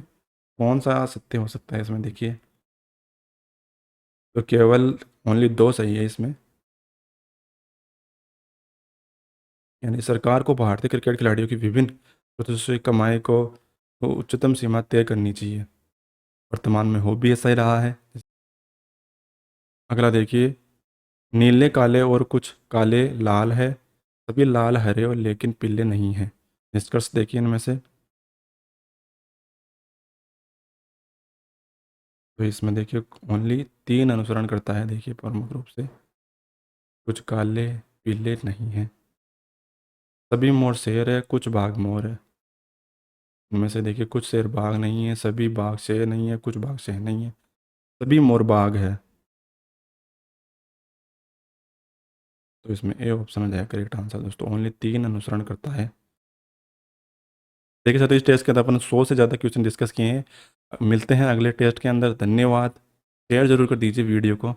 कौन सा सत्य हो सकता है इसमें देखिए, तो केवल ओनली 2 सही है इसमें, यानी सरकार को भारतीय क्रिकेट खिलाड़ियों की विभिन्न स्रोतों से कमाई को उच्चतम सीमा तय करनी चाहिए। वर्तमान में हो भी ऐसा ही रहा है। अगला देखिए, नीले काले और कुछ काले लाल है, सभी लाल हरे और लेकिन पीले नहीं हैं। निष्कर्ष देखिए इनमें से, तो इसमें देखिए ओनली 3 अनुसरण करता है देखिए प्रमुख रूप से, कुछ काले पीले नहीं हैं, सभी मोर शेर है, कुछ बाघ मोर है। इनमें से देखिए कुछ शेर बाघ नहीं है, सभी बाघ शेर नहीं है, कुछ बाघ शेर नहीं है, सभी मोर बाघ है। तो इसमें ए ऑप्शन हो जाएगा करेक्ट आंसर दोस्तों, ओनली 3 अनुसरण करता है। देखिए साथियों, इस टेस्ट के अंदर अपन 100 से ज़्यादा क्वेश्चन डिस्कस किए हैं। मिलते हैं अगले टेस्ट के अंदर। धन्यवाद। शेयर जरूर कर दीजिए वीडियो को।